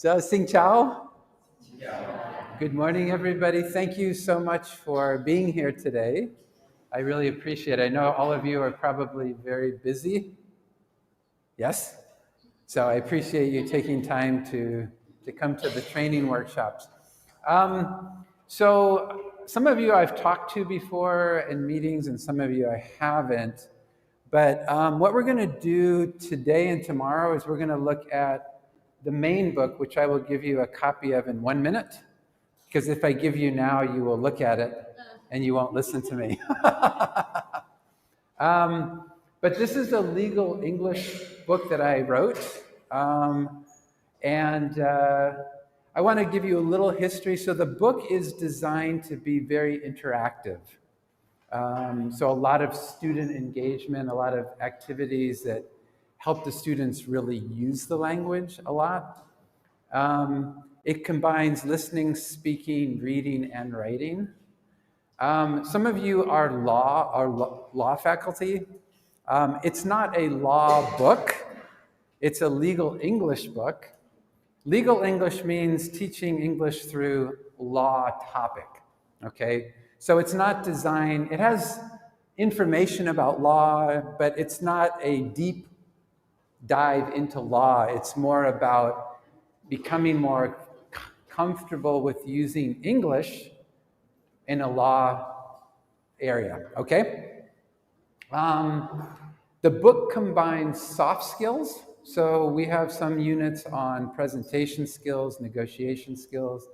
So, Sing Chao. Good morning, everybody. Thank you so much for being here today. I really appreciate it. I know all of you are probably very busy. Yes? So I appreciate you taking time to come to the training workshops. So some of you I've talked to before in meetings, and some of you I haven't. But what we're going to do today and tomorrow is we're going to look at the main book, which I will give you a copy of in 1 minute. Because if I give you now, you will look at it and you won't listen to me. But this is a legal English book that I wrote. And I want to give you a little history. So the book is designed to be very interactive. So a lot of student engagement, a lot of activities that help the students really use the language a lot. It combines listening, speaking, reading, and writing. Some of you are law faculty. It's not a law book. It's a legal English book. Legal English means teaching English through law topic, okay? So it's not designed, it has information about law, but it's not a deep dive into law. It's more about becoming more comfortable with using English in a law area, okay? The book combines soft skills. So we have some units on presentation skills, negotiation skills,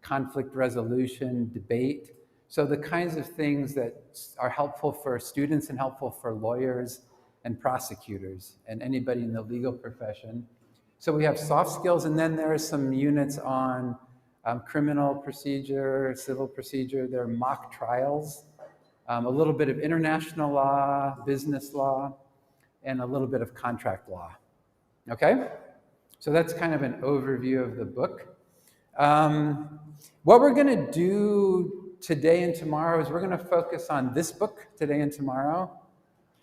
conflict resolution, debate. So the kinds of things that are helpful for students and helpful for lawyers and prosecutors and anybody in the legal profession. So we have soft skills, and then there are some units on criminal procedure, civil procedure. There are mock trials, a little bit of international law, business law, and a little bit of contract law. Okay? So that's kind of an overview of the book. What we're going to do today and tomorrow is we're going to focus on this book today and tomorrow.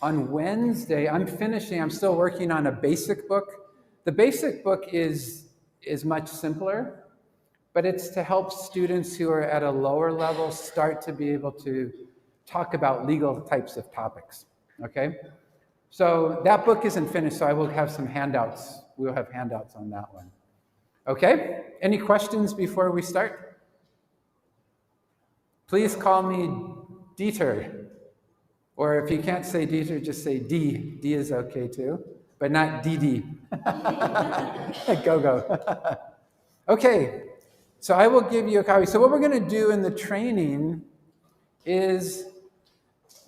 On Wednesday, I'm still working on a basic book. The basic book is much simpler, but it's to help students who are at a lower level start to be able to talk about legal types of topics, okay? So that book isn't finished, so I will have some handouts. We'll have handouts on that one. Okay? Any questions before we start? Please call me Dieter. Or if you can't say Dieter, just say D. D is okay too, but not DD. Go. Okay, so I will give you a copy. So what we're going to do in the training is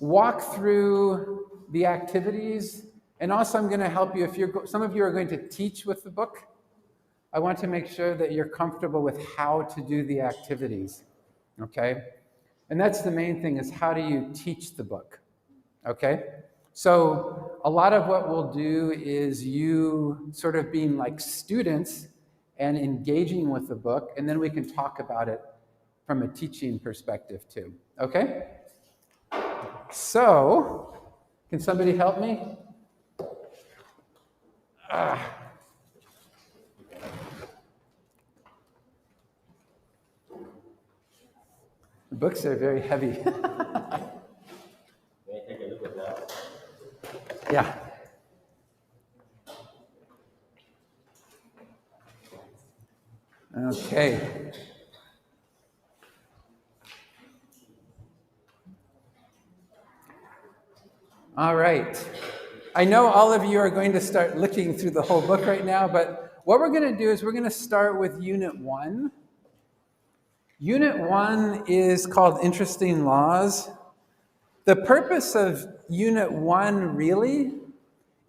walk through the activities, and also I'm going to help you. Some of you are going to teach with the book. I want to make sure that you're comfortable with how to do the activities, okay? And that's the main thing, is how do you teach the book, okay? So a lot of what we'll do is you sort of being like students and engaging with the book, and then we can talk about it from a teaching perspective too, okay? So, can somebody help me? The books are very heavy. May I take a look at that? Yeah. Okay. All right. I know all of you are going to start looking through the whole book right now, but what we're going to do is we're going to start with Unit 1. Unit 1 is called Interesting Laws. The purpose of Unit 1 really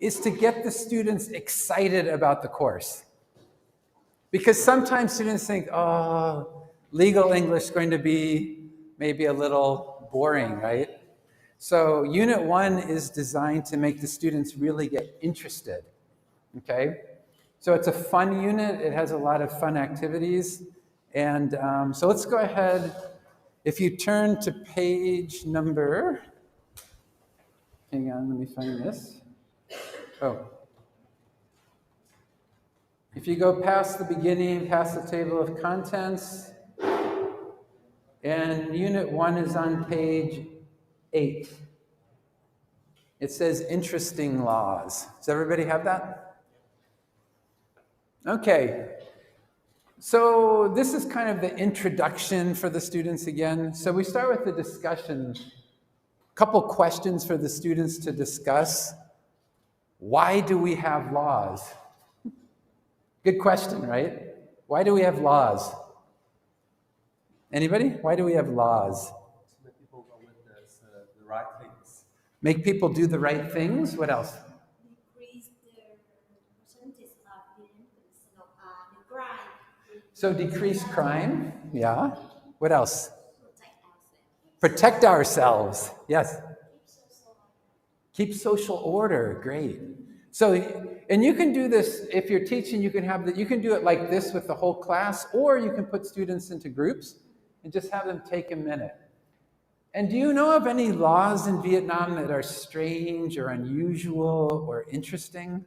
is to get the students excited about the course. Because sometimes students think, oh, legal English is going to be maybe a little boring, right? So Unit 1 is designed to make the students really get interested, okay? So it's a fun unit. It has a lot of fun activities. And so let's go ahead. If you turn to page number, hang on, let me find this. Oh. If you go past the beginning, past the table of contents, and Unit 1 is on page 8. It says interesting laws. Does everybody have that? Okay. So this is kind of the introduction for the students again. So we start with the discussion. A couple questions for the students to discuss. Why do we have laws? Good question, right? Why do we have laws? Anybody? Why do we have laws? To make people go with the right things. Make people do the right things? What else? Decrease the percentage of delinquency of the crime. So decrease crime. Yeah. What else? Protect ourselves. Protect ourselves. Yes. Keep social order. Great. So, and you can do this if you're teaching. You can have that. You can do it like this with the whole class, or you can put students into groups and just have them take a minute. And do you know of any laws in Vietnam that are strange or unusual or interesting?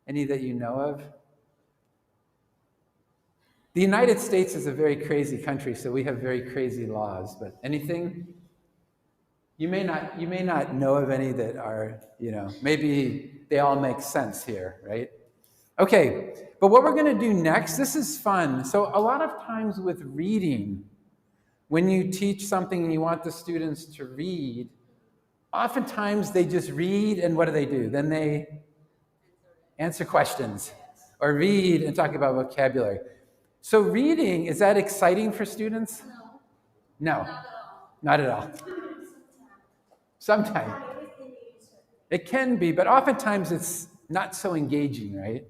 Any that you know of? The United States is a very crazy country, so we have very crazy laws. But anything? You may not know of any that are, maybe they all make sense here, right? Okay, but what we're going to do next, this is fun. So a lot of times with reading, when you teach something and you want the students to read, oftentimes they just read and what do? Then they answer questions or read and talk about vocabulary. So reading, is that exciting for students? No. Not at all. Sometimes. It can be, but oftentimes it's not so engaging, right?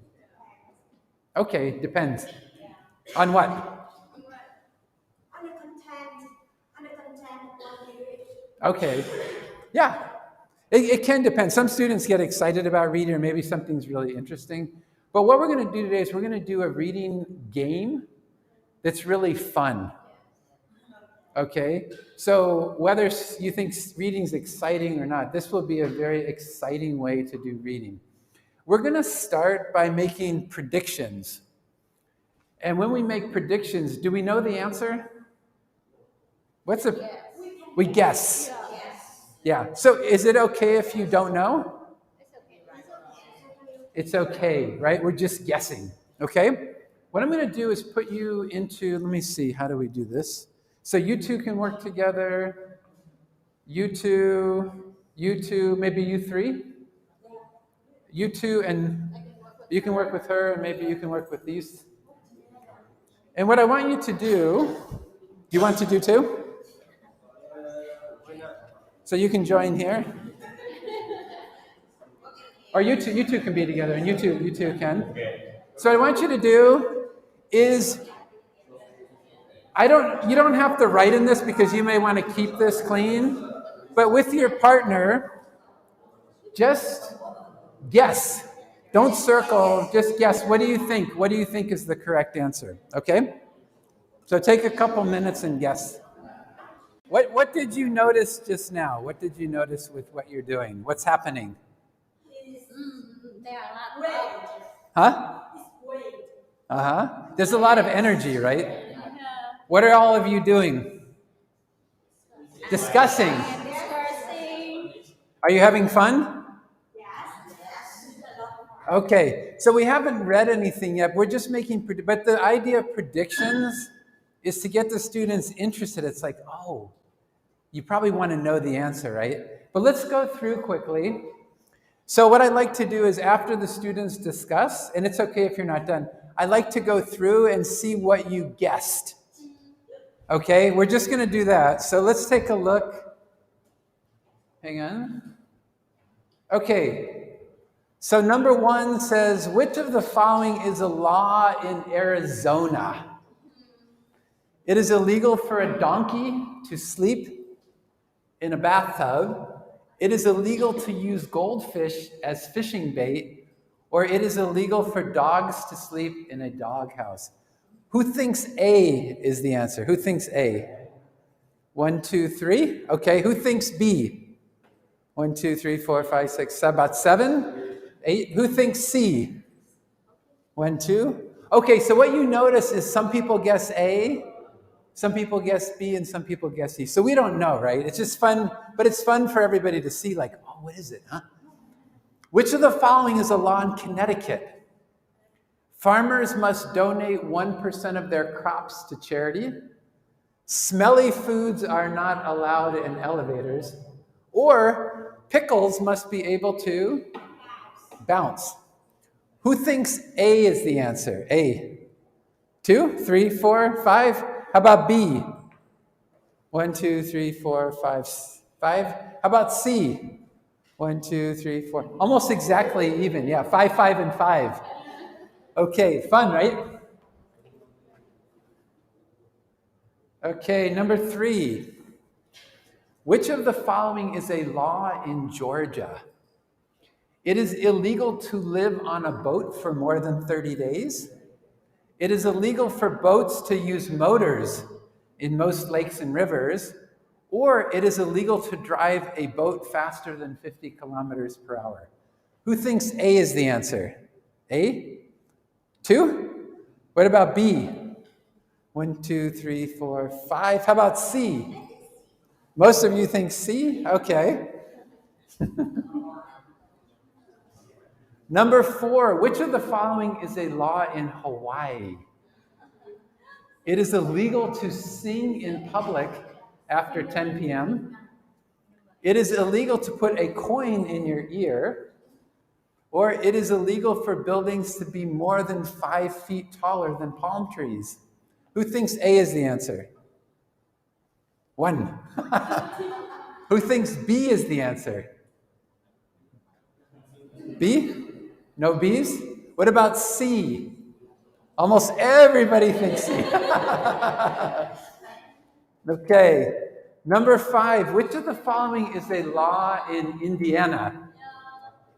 Okay, depends. On what? On the content of what they read. Okay. Yeah. It can depend. Some students get excited about reading, or maybe something's really interesting. But what we're going to do today is we're going to do a reading game that's really fun. Okay? So whether you think reading's exciting or not, this will be a very exciting way to do reading. We're going to start by making predictions. And when we make predictions, do we know the answer? We guess. Yeah. So is it okay if you don't know? It's okay, right? We're just guessing. Okay? What I'm going to do is put you into, let me see, how do we do this? So you two can work together. You two, maybe you three? You two, and you can work with her, and maybe you can work with these. And what I want you to do you want to do too? So you can join here. Or you two can be together, and you two can. So what I want you to do is, you don't have to write in this because you may want to keep this clean, but with your partner, just guess. Don't circle, just guess. What do you think? What do you think is the correct answer? Okay? So take a couple minutes and guess. What did you notice just now? What did you notice with what you're doing? What's happening? There are a lot of Huh? Uh-huh. There's a lot of energy, right? What are all of you doing? Discussing. Are you having fun? Okay, so we haven't read anything yet. We're just making, but the idea of predictions is to get the students interested. It's like, oh, you probably want to know the answer, right? But let's go through quickly. So what I like to do is after the students discuss, and it's okay if you're not done, I like to go through and see what you guessed. Okay, we're just going to do that. So let's take a look. Hang on. Okay, so number 1 says, which of the following is a law in Arizona? It is illegal for a donkey to sleep in a bathtub. It is illegal to use goldfish as fishing bait, or it is illegal for dogs to sleep in a doghouse. Who thinks A is the answer? Who thinks A? 1, 2, 3. Okay, who thinks B? 1, 2, 3, 4, 5, 6, 7, about 7, 8. Who thinks C? 1, 2. Okay, so what you notice is some people guess A, some people guess B, and some people guess C. So we don't know, right? It's just fun, but it's fun for everybody to see, like, oh, what is it, huh? Which of the following is a law in Connecticut? Farmers must donate 1% of their crops to charity. Smelly foods are not allowed in elevators. Or pickles must be able to bounce. Who thinks A is the answer? A. 2, 3, 4, 5. How about B? 1, 2, 3, 4, 5, 5. How about C? 1, 2, 3, 4. Almost exactly even. Yeah, 5, 5, and 5. Okay, fun, right? Okay, number 3. Which of the following is a law in Georgia? It is illegal to live on a boat for more than 30 days. It is illegal for boats to use motors in most lakes and rivers, or it is illegal to drive a boat faster than 50 kilometers per hour. Who thinks A is the answer? A? 2? What about B? 1, 2, 3, 4, 5. How about C? Most of you think C? Okay. Number 4, which of the following is a law in Hawaii? It is illegal to sing in public after 10 p.m. It is illegal to put a coin in your ear, or it is illegal for buildings to be more than 5 feet taller than palm trees. Who thinks A is the answer? 1. Who thinks B is the answer? B? No B's? What about C? Almost everybody thinks C. Okay. Number 5, which of the following is a law in Indiana?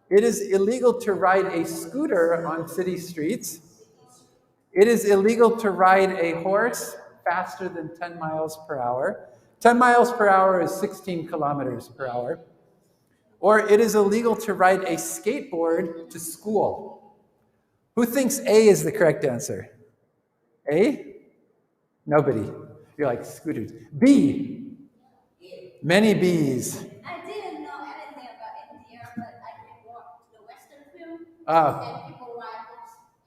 It is illegal to ride a scooter on city streets. It is illegal to ride a horse faster than 10 miles per hour. 10 miles per hour is 16 kilometers per hour. Or it is illegal to ride a skateboard to school. Who thinks A is the correct answer? A? Nobody. You're like scooters. B? Many B's. I didn't know anything about India, but I can watch the Western film Ah, and people ride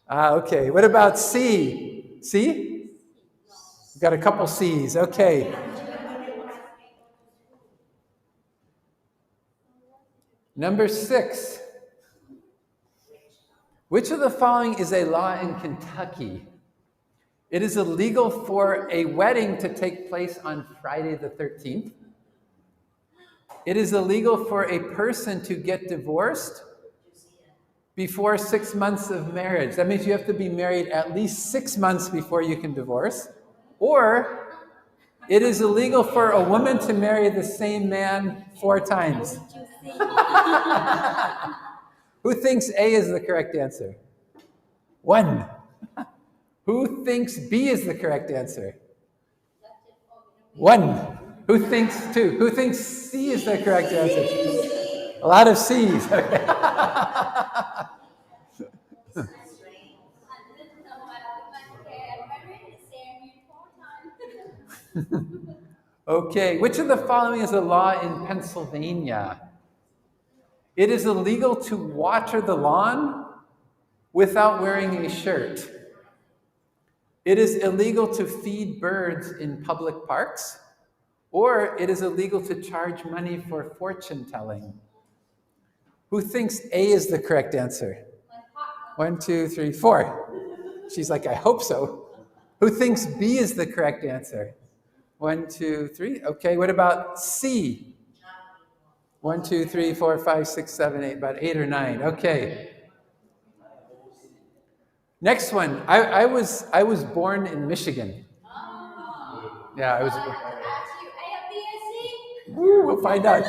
horses. okay. What about C? C? We've got a couple C's. Okay. Number 6. Which of the following is a law in Kentucky? It is illegal for a wedding to take place on Friday the 13th. It is illegal for a person to get divorced before 6 months of marriage. That means you have to be married at least 6 months before you can divorce. Or it is illegal for a woman to marry the same man 4 times. Who thinks A is the correct answer? 1. Who thinks B is the correct answer? 1. Who thinks 2? Who thinks C is the correct answer? A lot of C's. Okay. Okay, which of the following is a law in Pennsylvania? It is illegal to water the lawn without wearing a shirt. It is illegal to feed birds in public parks, or it is illegal to charge money for fortune telling. Who thinks A is the correct answer? 1, 2, 3, 4. She's like, I hope so. Who thinks B is the correct answer? 1, 2, 3. Okay, what about C? 1, 2, 3, 4, 5, 6, 7, 8. About 8 or 9. Okay. Next one. I was born in Michigan. Yeah, I was. Woo, we'll find out.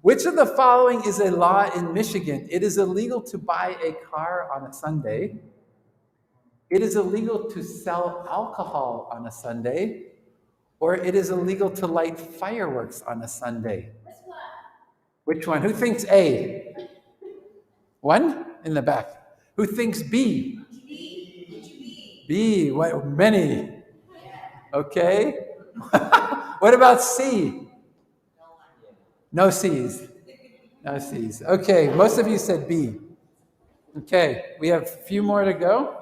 Which of the following is a law in Michigan? It is illegal to buy a car on a Sunday. It is illegal to sell alcohol on a Sunday. Or it is illegal to light fireworks on a Sunday. Which one? Who thinks A? 1 in the back. Who thinks B? B, what, many. Okay. What about C? No C's. No C's. Okay, most of you said B. Okay, we have a few more to go.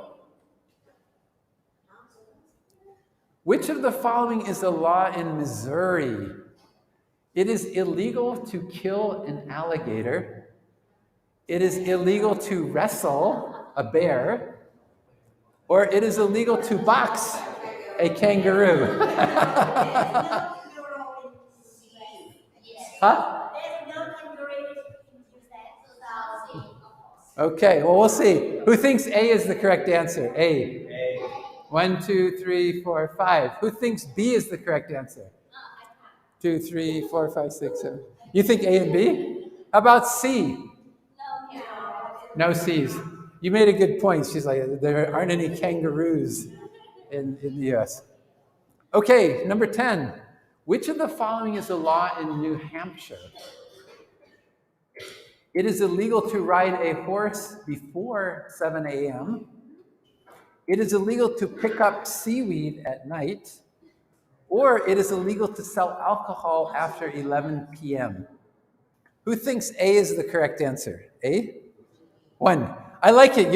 Which of the following is a law in Missouri? It is illegal to kill an alligator. It is illegal to wrestle a bear. Or it is illegal to box a kangaroo. Huh? Okay, well, we'll see. Who thinks A is the correct answer? A. 1, 2, 3, 4, 5. Who thinks B is the correct answer? 2, 3, 4, 5, 6, 7. You think A and B? How about C? No C's. You made a good point. She's like, there aren't any kangaroos in the US. Okay, number 10. Which of the following is a law in New Hampshire? It is illegal to ride a horse before 7 a.m. It is illegal to pick up seaweed at night. Or it is illegal to sell alcohol after 11 p.m. Who thinks A is the correct answer? A? 1. I like it.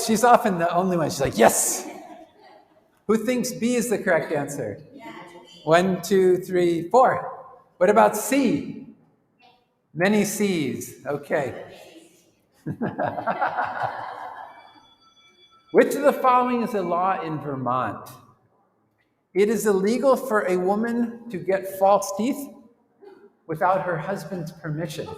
She's often the only one. She's like, yes. Who thinks B is the correct answer? 1, 2, 3, 4. What about C? Many C's. Okay. Which of the following is a law in Vermont? It is illegal for a woman to get false teeth without her husband's permission.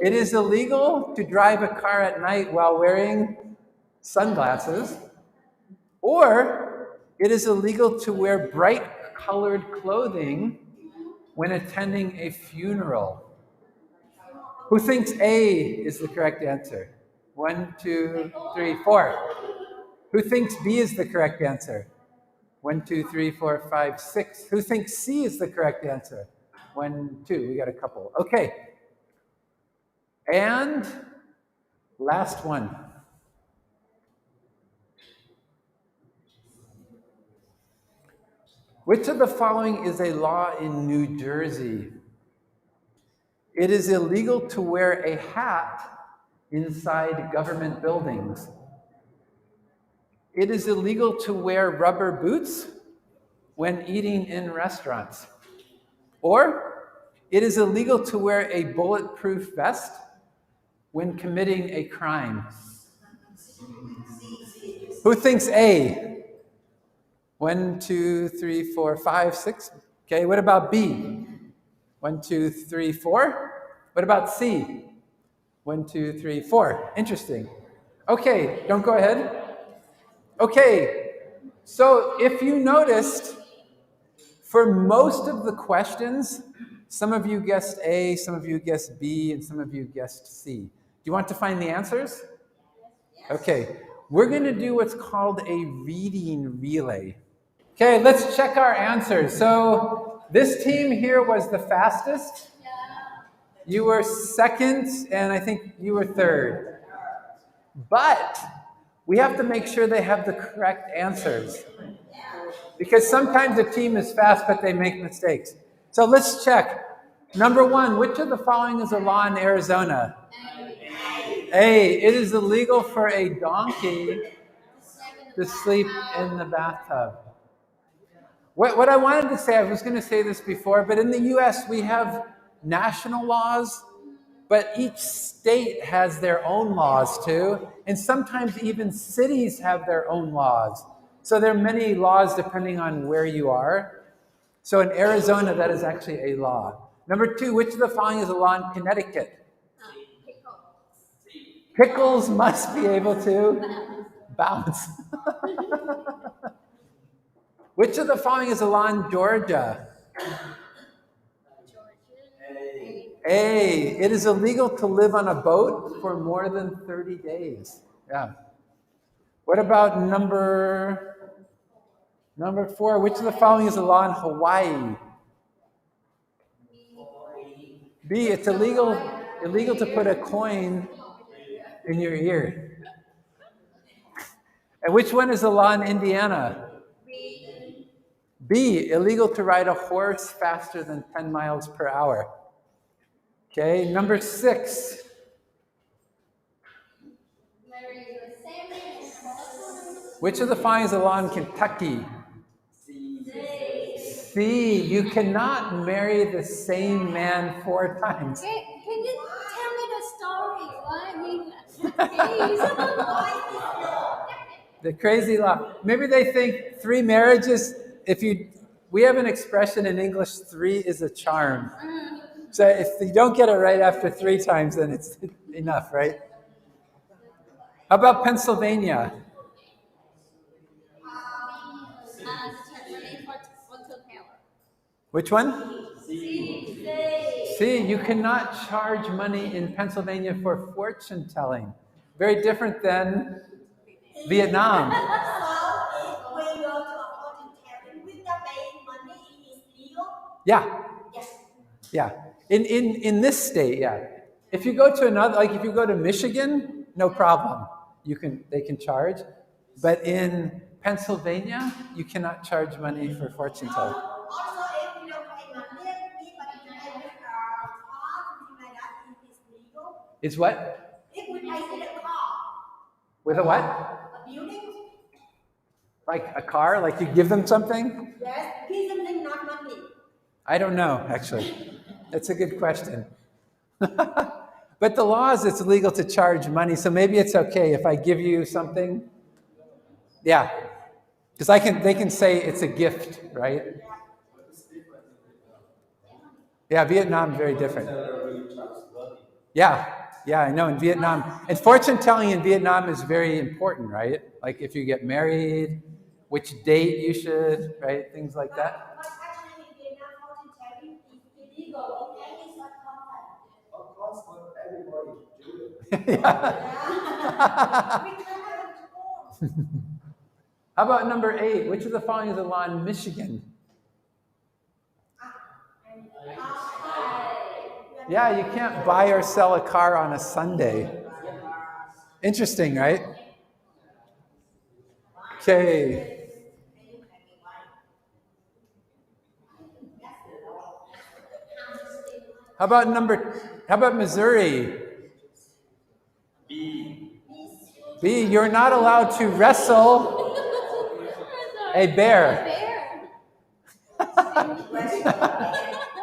It is illegal to drive a car at night while wearing sunglasses. Or it is illegal to wear bright colored clothing when attending a funeral. Who thinks A is the correct answer? 1, 2, 3, 4. Who thinks B is the correct answer? 1, 2, 3, 4, 5, 6. Who thinks C is the correct answer? 1, 2. We got a couple. Okay. And last one. Which of the following is a law in New Jersey? It is illegal to wear a hat inside government buildings. It is illegal to wear rubber boots when eating in restaurants. Or it is illegal to wear a bulletproof vest when committing a crime. Who thinks A? 1, 2, 3, 4, 5, 6. Okay, what about B? 1, 2, 3, 4. What about C? 1, 2, 3, 4. Interesting. Okay, don't go ahead. Okay, so if you noticed, for most of the questions, some of you guessed A, some of you guessed B, and some of you guessed C. Do you want to find the answers? Okay, we're going to do what's called a reading relay. Okay, let's check our answers. So this team here was the fastest. You were second, and I think you were third. But we have to make sure they have the correct answers. Because sometimes a team is fast, but they make mistakes. So let's check. Number 1, which of the following is a law in Arizona? A, it is illegal for a donkey to sleep in the bathtub. What I wanted to say, I was going to say this before, but in the US we have national laws, but each state has their own laws too, and sometimes even cities have their own laws. So there are many laws depending on where you are. So in Arizona, that is actually a law. Number 2, which of the following is a law in Connecticut? Pickles must be able to bounce. Which of the following is a law in Georgia? A, it is illegal to live on a boat for more than 30 days. Yeah. What about number 4? Which of the following is a law in Hawaii? B, it's illegal illegal to put a coin in your ear. And which one is the law in Indiana? B, illegal to ride a horse faster than 10 miles per hour. Okay, number 6. Which of the following is the law in Kentucky? C, you cannot marry the same man 4 times. Can you tell me the story? Why The crazy law. Maybe they think 3 marriages, we have an expression in English, 3 is a charm. So if you don't get it right after 3 times, then it's enough, right? How about Pennsylvania? Which one? C, you cannot charge money in Pennsylvania for fortune telling. Very different than Vietnam. So if we go to a fortune telling without paying money, it is legal? Yeah. Yes. Yeah. In this state, yeah. If you go to another, like if you go to Michigan, no problem. They can charge. But in Pennsylvania, you cannot charge money for fortune telling. Also, if you don't pay money, but if you pay with a car, something like that, it is legal. Is what? If we pay with a car, With a what? a building, Like a car? Like you give them something? yes, give something, not money. I don't know, actually. That's a good question. But the law is it's illegal to charge money, so maybe it's okay if I give you something. Yeah. Because they can say it's a gift, right? Yeah, Vietnam, very different. Yeah, I know in Vietnam. And fortune telling in Vietnam is very important, right? Like if you get married, which date you should, right? Things like that. But actually, in Vietnam, fortune telling is illegal. It is not contact. Of course, but everybody do it. Yeah. We can't have it all. How about number 8? Which of the following is a law in Michigan? Yeah, you can't buy or sell a car on a Sunday. Interesting, right? Okay. How about Missouri? B, you're not allowed to wrestle a bear.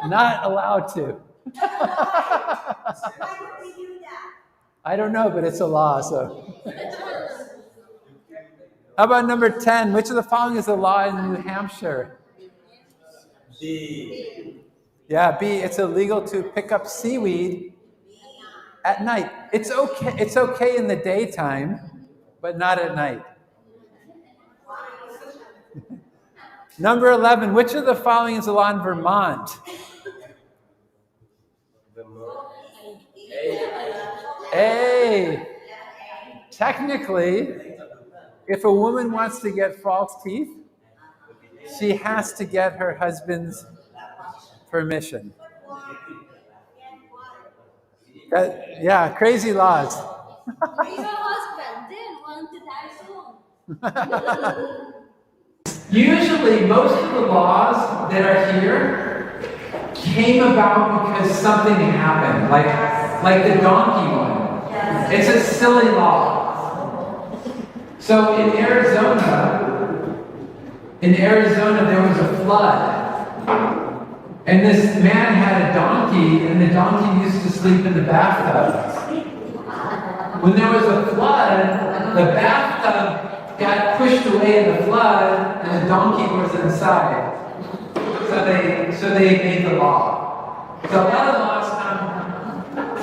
Not allowed to. Why would we do that? I don't know, but it's a law, so. How about number 10? Which of the following is a law in New Hampshire? D. Yeah, B, it's illegal to pick up seaweed at night. It's okay in the daytime, but not at night. Number 11, which of the following is a law in Vermont? A. Technically, if a woman wants to get false teeth, she has to get her husband's permission. Yeah, crazy laws. Your husband didn't want to die soon. Usually, most of the laws that are here came about because something happened, like the donkey one. It's a silly law. So in Arizona, there was a flood. And this man had a donkey, and the donkey used to sleep in the bathtub. When there was a flood, the bathtub got pushed away in the flood, and the donkey was inside. So they made the law. So a lot of laws come,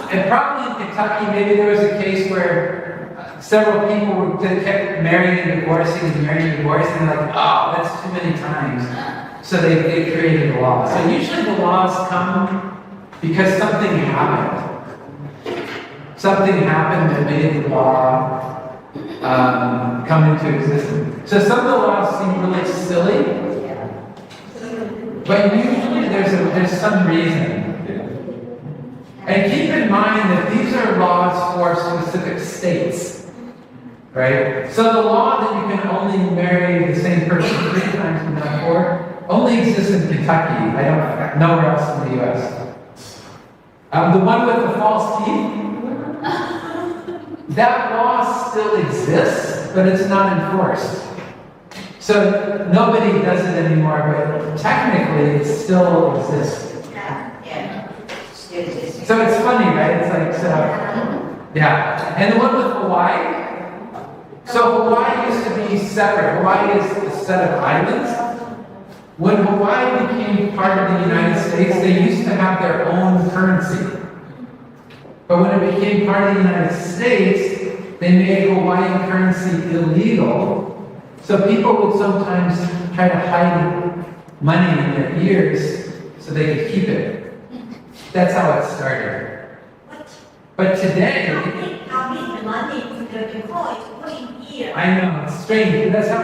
and probably in Kentucky, maybe there was a case where several people kept marrying and divorcing, and they're like, oh, that's too many times. So they created a law. So usually the laws come because something happened. Something happened that made the law come into existence. So some of the laws seem really silly, but usually there's some reason. And keep in mind but these are laws for specific states, right? So the law that you can only marry the same person 3 times and not 4 only exists in Kentucky. I don't nowhere else in the U.S. The one with the false teeth, that law still exists, but it's not enforced. So nobody does it anymore, but technically it still exists. So it's funny, right? It's like, so, yeah. And the one with Hawaii, so Hawaii used to be separate. Hawaii is a set of islands. When Hawaii became part of the United States, they used to have their own currency. But when it became part of the United States, they made Hawaiian currency illegal. So people would sometimes try to hide money in their ears so they could keep it. That's how it started. But today, How big the money the coin to put in here? I know, it's strange. That's how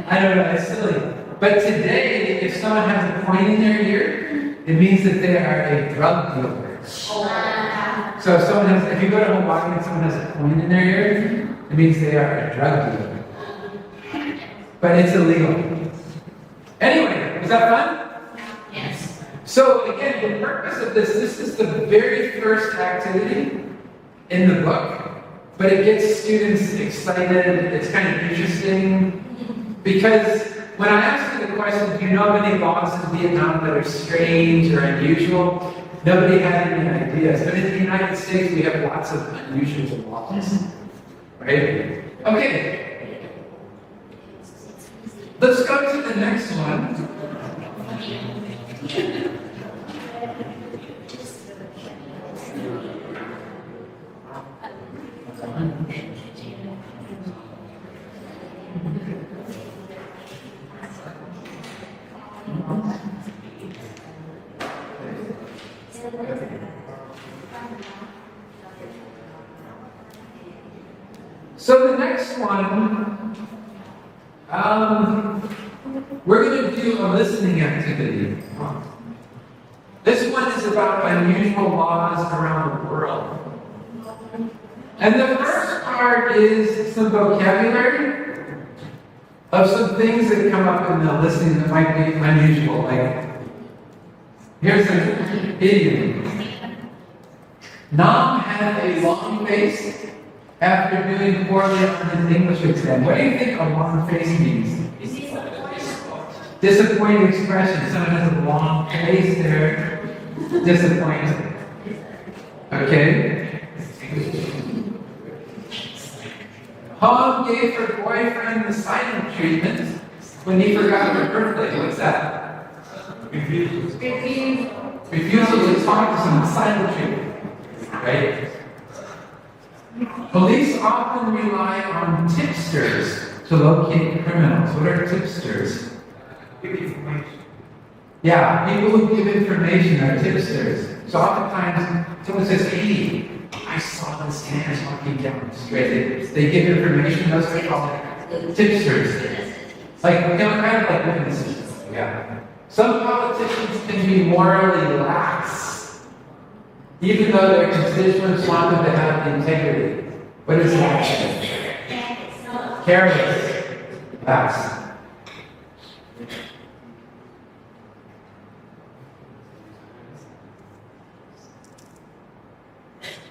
I don't know, it's silly. But today, if someone has a coin in their ear, it means that they are a drug dealer. So if you go to Hawaii and someone has a coin in their ear, it means they are a drug dealer. But it's illegal. Anyway, was that fun? Yes. So again, the purpose of this is the very first activity in the book, but it gets students excited. It's kind of interesting because when I ask you the question, do you know of any laws in Vietnam that are strange or unusual? Nobody had any ideas. But in the United States, we have lots of unusual laws. Right? Okay. Let's go to the next one. So the next one, we're going to do a listening activity. This one is about unusual laws around the world. And the first part is some vocabulary of some things that come up in the listening that might be unusual. Like, here's an idiom. Nam had a long face after doing poorly on his English exam. What do you think a long face means? Disappointed expression. Someone has a long face, they're disappointed. Okay? Hong gave her boyfriend the silent treatment when he forgot her birthday. What's that? Refusal to talk to someone. Silent treatment. Right? Police often rely on tipsters to locate criminals. What are tipsters? Yeah, people who give information are tipsters. So oftentimes, someone says, hey, I saw those scanners walking down the street. They give information, those are called tipsters. Like, kind of like witnesses. Yeah. Some politicians can be morally lax, even though their constituents want them to have integrity. What is that? Careless. Lax.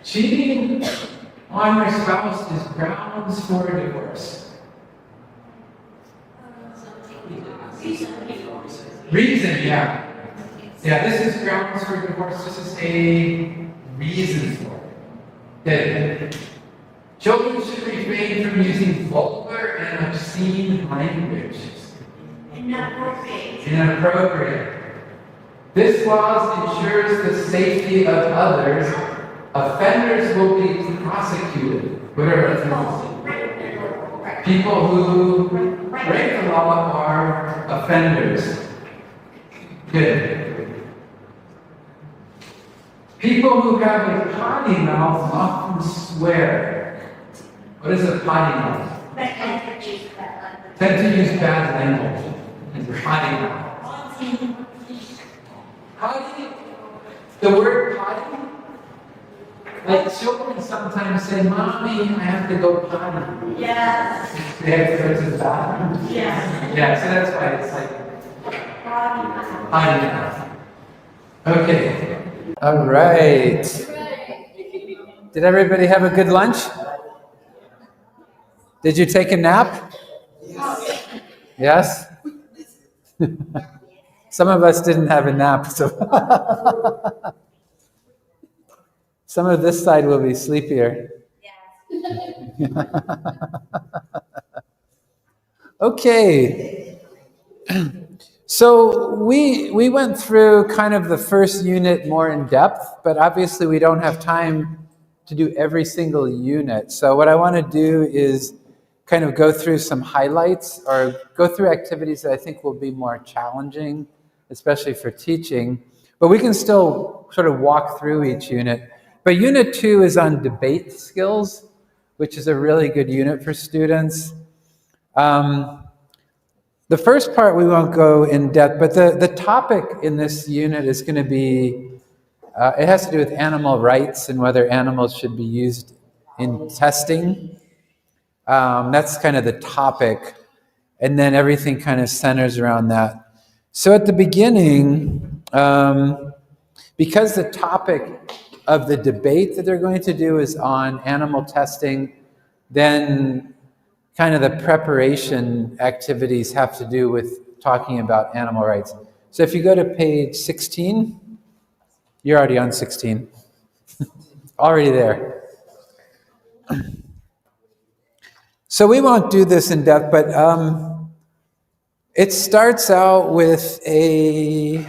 Cheating on your spouse is grounds for divorce. Reason, yeah. Yeah, this is grounds for divorce. This is a reason for it. That children should refrain from using vulgar and obscene language. Inappropriate. This law ensures the safety of others. Offenders will be prosecuted. What are offenders? People who break the law are offenders. Good. People who have a potty mouth often swear. What is a potty mouth? Tend to use bad language. Potty mouth. The word potty, like children sometimes say, "Mommy, I have to go potty." Yes. They have to go to the bathroom. Yes. Yeah, so that's why it's like potty. Okay. All right. Did everybody have a good lunch? Did you take a nap? Yes? Some of us didn't have a nap, so some of this side will be sleepier. Okay. So we went through kind of the first unit more in depth, but obviously we don't have time to do every single unit. So what I want to do is kind of go through some highlights or go through activities that I think will be more challenging, especially for teaching. But we can still sort of walk through each unit. But unit 2 is on debate skills, which is a really good unit for students. The first part we won't go in depth, but the topic in this unit is going to be, it has to do with animal rights and whether animals should be used in testing. That's kind of the topic. And then everything kind of centers around that. So at the beginning, because the topic of the debate that they're going to do is on animal testing, then kind of the preparation activities have to do with talking about animal rights. So if you go to page 16, you're already on 16. Already there. So we won't do this in depth, but it starts out with a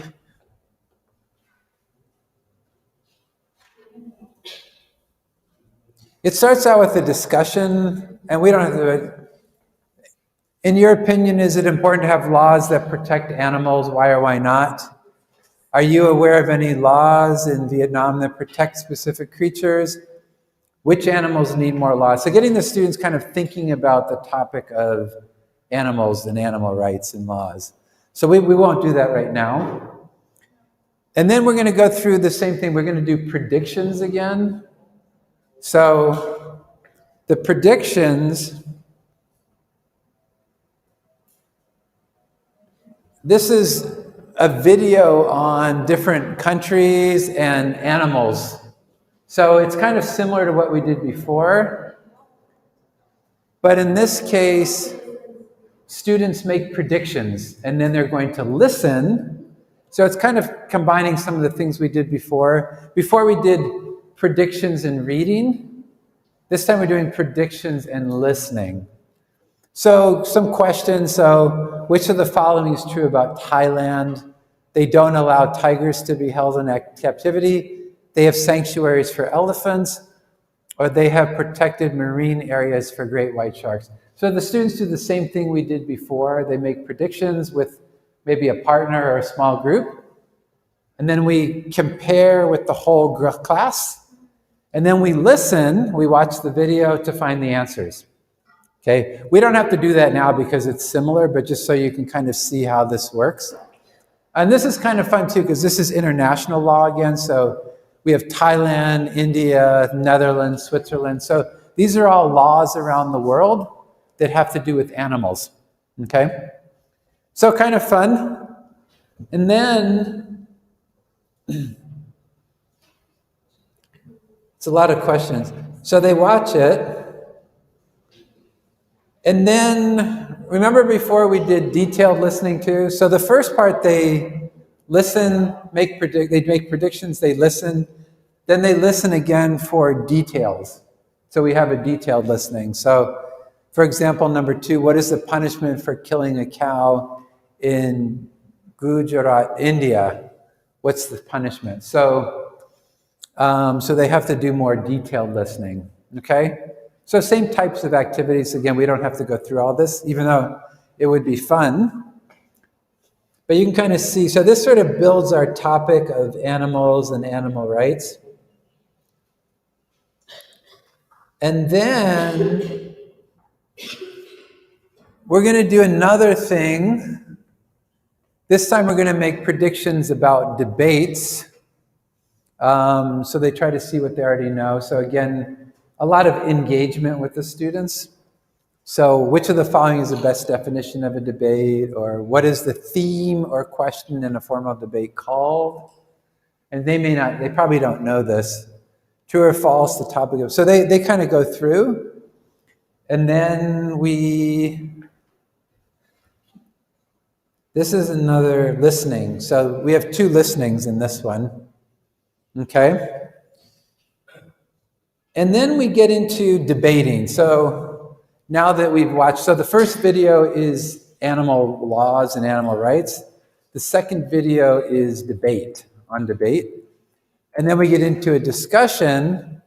discussion, and we don't have to do it. In your opinion, is it important to have laws that protect animals? Why or why not? Are you aware of any laws in Vietnam that protect specific creatures? Which animals need more laws? So getting the students kind of thinking about the topic of animals and animal rights and laws. So we won't do that right now. And then we're going to go through the same thing. We're going to do predictions again. So the predictions, this is a video on different countries and animals. So it's kind of similar to what we did before. But in this case, students make predictions and then they're going to listen. So it's kind of combining some of the things we did before. Before we did predictions and reading. This time we're doing predictions and listening. So some questions. So which of the following is true about Thailand? They don't allow tigers to be held in captivity. They have sanctuaries for elephants, or they have protected marine areas for great white sharks. So the students do the same thing we did before. They make predictions with maybe a partner or a small group. And then we compare with the whole class. And then we listen, we watch the video to find the answers. Okay, we don't have to do that now because it's similar, but just so you can kind of see how this works. And this is kind of fun too, because this is international law again. So we have Thailand, India, Netherlands, Switzerland. So these are all laws around the world that have to do with animals. Okay? So kind of fun. And then it's a lot of questions. So they watch it. And then, remember before we did detailed listening too? So the first part, they listen, they make predictions, they listen. Then they listen again for details. So we have a detailed listening. So, for example, number 2, what is the punishment for killing a cow in Gujarat, India? What's the punishment? So they have to do more detailed listening, okay? So same types of activities. Again, we don't have to go through all this, even though it would be fun. But you can kind of see, so this sort of builds our topic of animals and animal rights. And then we're going to do another thing. This time we're going to make predictions about debates. So they try to see what they already know. So again, a lot of engagement with the students. So which of the following is the best definition of a debate? Or what is the theme or question in a formal debate called? And they probably don't know this. True or false, the topic of, so they kind of go through. And then this is another listening. So we have 2 listenings in this one. Okay? And then we get into debating. So now that we've watched, so the first video is animal laws and animal rights. The second video is debate, on debate. And then we get into a discussion.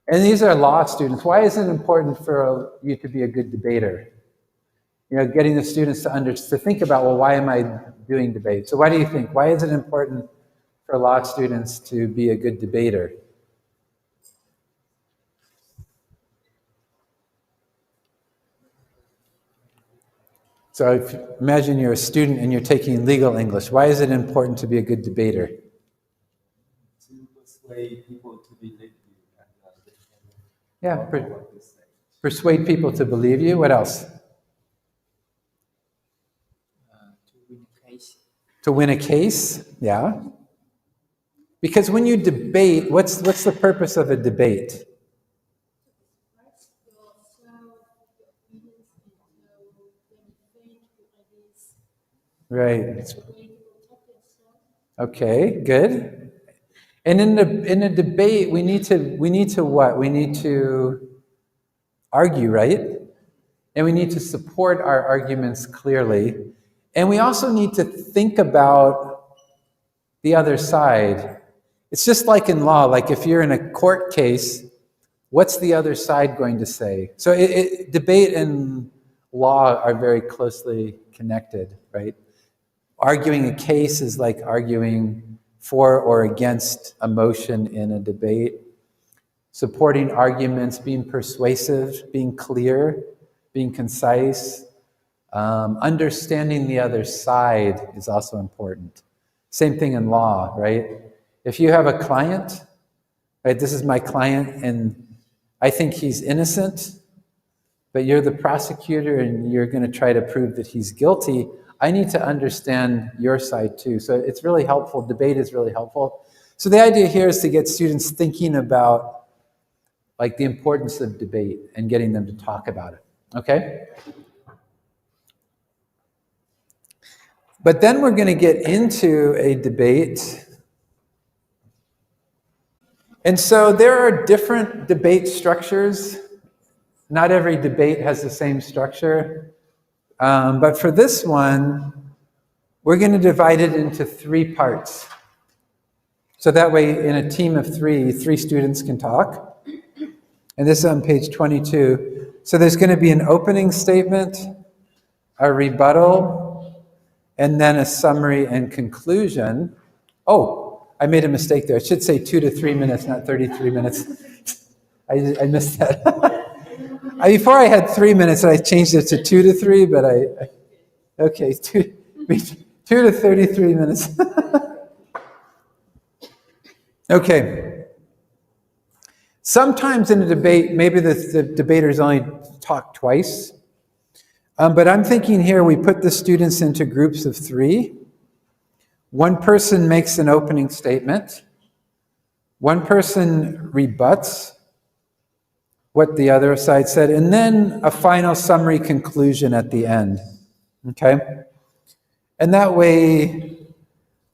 And these are law students. Why is it important for you to be a good debater? You know, getting the students to think about, well, why am I doing debate? So why do you think? Why is it important for law students to be a good debater? So imagine you're a student and you're taking legal English. Why is it important to be a good debater? To persuade people to believe you and they can Yeah, follow what you say. persuade people to believe you. What else? To win a case. To win a case, yeah. Because when you debate, what's the purpose of a debate? Right. Okay, good. And in a debate, we need to what? We need to argue, right? And we need to support our arguments clearly. And we also need to think about the other side. It's just like in law, like if you're in a court case, what's the other side going to say? So debate and law are very closely connected, right? Arguing a case is like arguing for or against a motion in a debate. Supporting arguments, being persuasive, being clear, being concise. Understanding the other side is also important. Same thing in law, right? If you have a client, right, this is my client and I think he's innocent, but you're the prosecutor and you're going to try to prove that he's guilty, I need to understand your side too. So it's really helpful. Debate is really helpful. So the idea here is to get students thinking about like the importance of debate and getting them to talk about it. Okay? But then we're going to get into a debate. And so there are different debate structures. Not every debate has the same structure. But for this one, we're going to divide it into 3 parts. So that way, in a team of 3 students can talk. And this is on page 22. So there's going to be an opening statement, a rebuttal, and then a summary and conclusion. Oh, I made a mistake there. It should say 2 to 3 minutes, not 33 minutes. I missed that. Before I had 3 minutes, and I changed it to 2 to 3, but okay, 2 to 33 minutes. Okay. Sometimes in a debate, maybe the debaters only talk twice. But I'm thinking here we put the students into groups of 3. One person makes an opening statement. One person rebuts what the other side said, and then a final summary conclusion at the end. Okay? And that way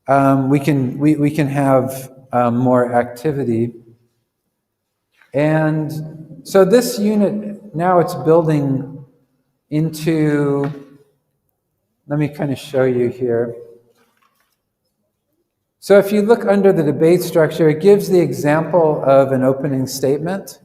we can have more activity. And so this unit, now it's building into, let me kind of show you here. So if you look under the debate structure, it gives the example of an opening statement.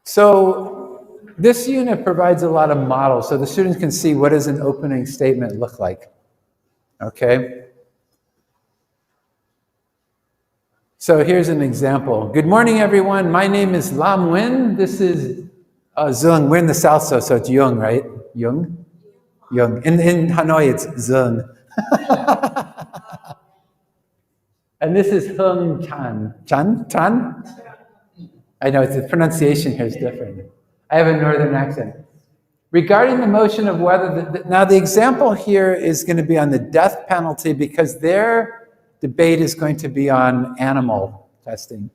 So this unit provides a lot of models so the students can see what does an opening statement look like. Okay? So here's an example. Good morning, everyone. My name is Lam Nguyen. This is Oh, Zung. We're in the south, so it's Jung, right? Jung? Jung. In Hanoi, it's Zung. And this is Hung Chan. Chan? Chan? I know, the pronunciation here is different. I have a northern accent. Regarding the motion of whether, now the example here is going to be on the death penalty because their debate is going to be on animal testing.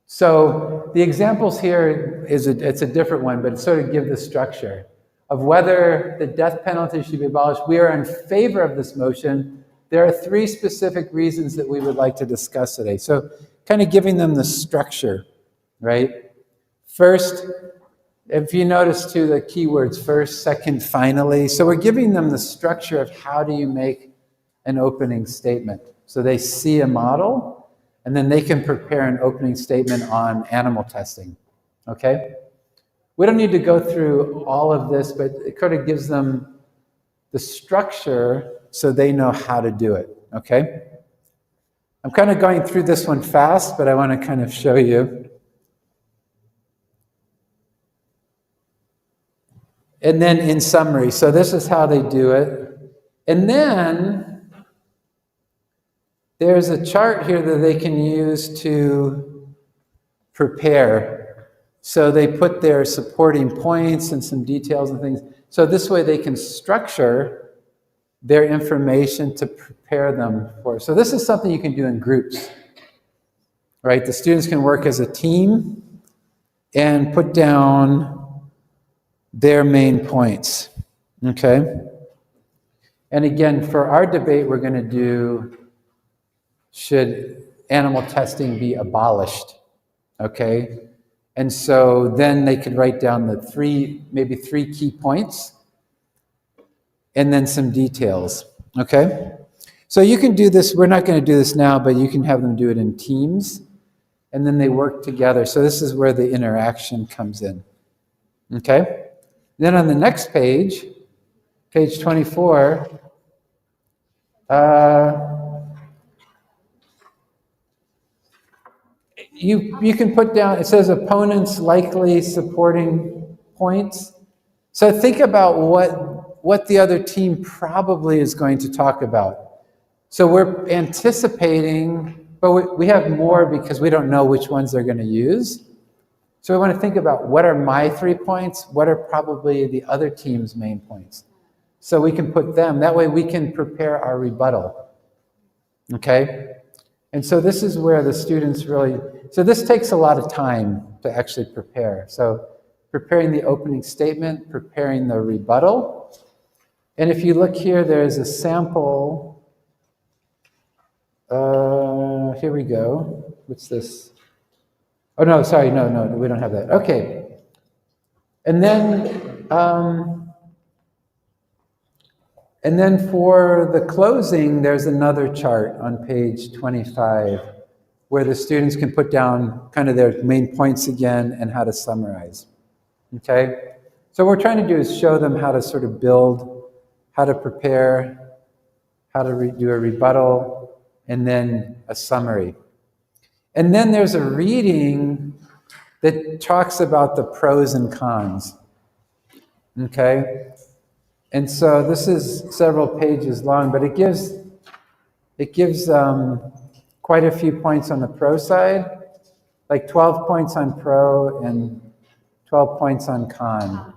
So the examples here, it's a different one, but it sort of gives the structure of whether the death penalty should be abolished. We are in favor of this motion. There are 3 specific reasons that we would like to discuss today. So kind of giving them the structure, right? First, if you notice too, the keywords first, second, finally. So we're giving them the structure of how do you make an opening statement. So they see a model, and then they can prepare an opening statement on animal testing, okay? We don't need to go through all of this, but it kind of gives them the structure so they know how to do it, okay? I'm kind of going through this one fast, but I want to kind of show you. And then in summary, so this is how they do it. And then there's a chart here that they can use to prepare. So they put their supporting points and some details and things. So this way they can structure their information to prepare them for. So this is something you can do in groups, right? The students can work as a team and put down their main points, okay? And again, for our debate, we're going to do, should animal testing be abolished, okay? And so then they could write down the maybe three key points, and then some details, okay? So you can do this, we're not going to do this now, but you can have them do it in teams, and then they work together. So this is where the interaction comes in, okay? Then on the next page, page 24, you can put down, it says opponents likely supporting points. So think about what the other team probably is going to talk about. So we're anticipating, but we have more because we don't know which ones they're going to use. So we want to think about what are my 3 points, what are probably the other team's main points. So we can put them, that way we can prepare our rebuttal, okay? And so this is where the students really, so this takes a lot of time to actually prepare. So preparing the opening statement, preparing the rebuttal. And if you look here, there's a sample, here we go, what's this? Oh, no, sorry, no, we don't have that. Okay. And then for the closing, there's another chart on page 25 where the students can put down kind of their main points again and how to summarize. Okay? So what we're trying to do is show them how to sort of build, how to prepare, how to do a rebuttal, and then a summary. And then there's a reading that talks about the pros and cons, okay? And so this is several pages long, but it gives quite a few points on the pro side, like 12 points on pro and 12 points on con.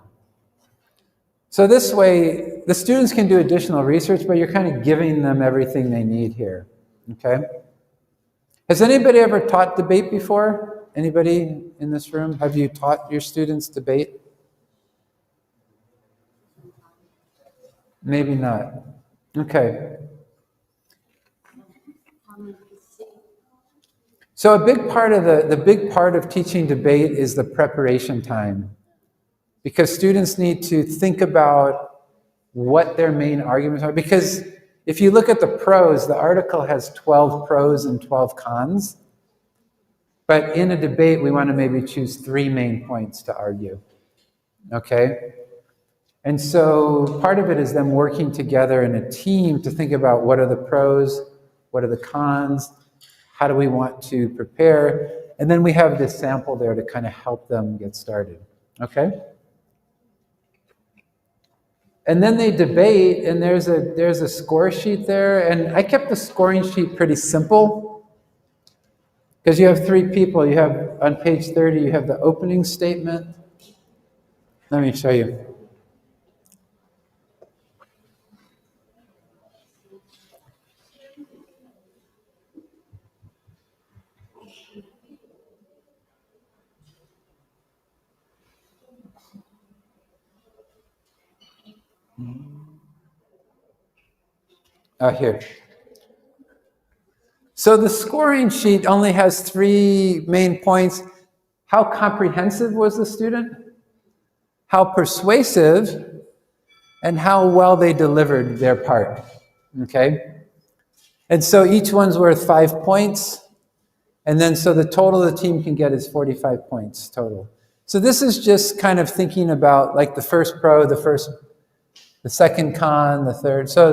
So this way, the students can do additional research, but you're kind of giving them everything they need here, okay? Has anybody ever taught debate before? Anybody in this room? Have you taught your students debate? Maybe not. Okay. So a big part of the big part of teaching debate is the preparation time. Because students need to think about what their main arguments are. Because if you look at the pros, the article has 12 pros and 12 cons. But in a debate, we want to maybe choose 3 main points to argue. Okay? And so part of it is them working together in a team to think about what are the pros, what are the cons, how do we want to prepare, and then we have this sample there to kind of help them get started. Okay? And then they debate, and there's a score sheet there, and I kept the scoring sheet pretty simple because you have 3 people. You have, on page 30, you have the opening statement. Let me show you. Oh, here. So the scoring sheet only has 3 main points. How comprehensive was the student? How persuasive? And how well they delivered their part. Okay? And so each one's worth 5 points. And then so the total the team can get is 45 points total. So this is just kind of thinking about like the first pro, the second con, the third. So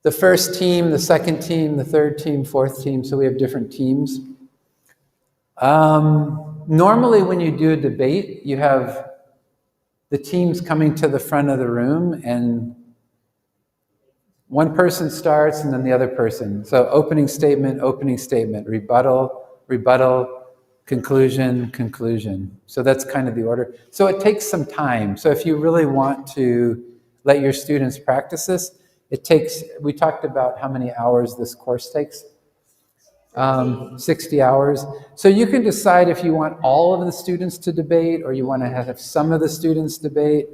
the first team, the second team, the third team, fourth team. So we have different teams. Normally when you do a debate, you have the teams coming to the front of the room, and one person starts and then the other person. So opening statement, rebuttal, conclusion. So that's kind of the order. So it takes some time. So if you really want to let your students practice this, we talked about how many hours this course takes. 60 hours. So you can decide if you want all of the students to debate, or you want to have some of the students debate,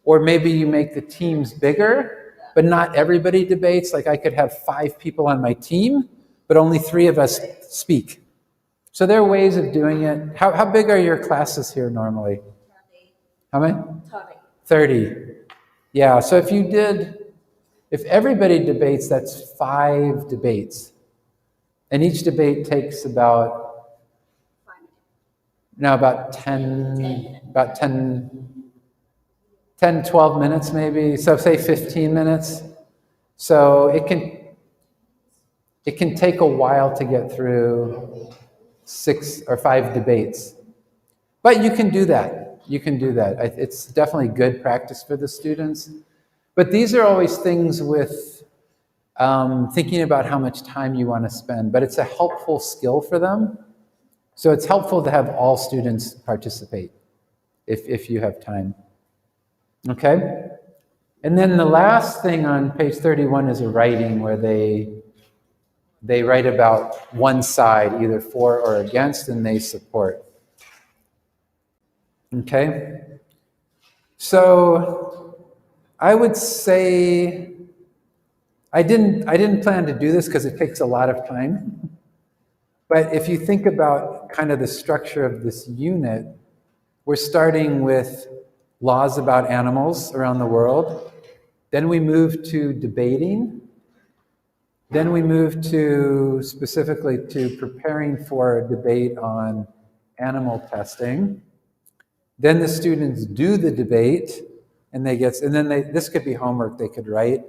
or maybe you make the teams bigger, but not everybody debates. Like I could have 5 people on my team, but only 3 of us speak. So there are ways of doing it. How big are your classes here normally? 30. How many? 30. 30. Yeah, so if everybody debates, that's 5 debates. And each debate takes about 12 minutes maybe. So say 15 minutes. So it can take a while to get through 6 or 5 debates. But you can do that. It's definitely good practice for the students. But these are always things with thinking about how much time you want to spend. But it's a helpful skill for them. So it's helpful to have all students participate if you have time. Okay? And then the last thing on page 31 is a writing where they write about one side, either for or against, and they support. Okay? So I would say I didn't plan to do this because it takes a lot of time. But if you think about kind of the structure of this unit, we're starting with laws about animals around the world. Then we move to debating. Then we move to specifically to preparing for a debate on animal testing. Then the students do the debate, and this could be homework they could write.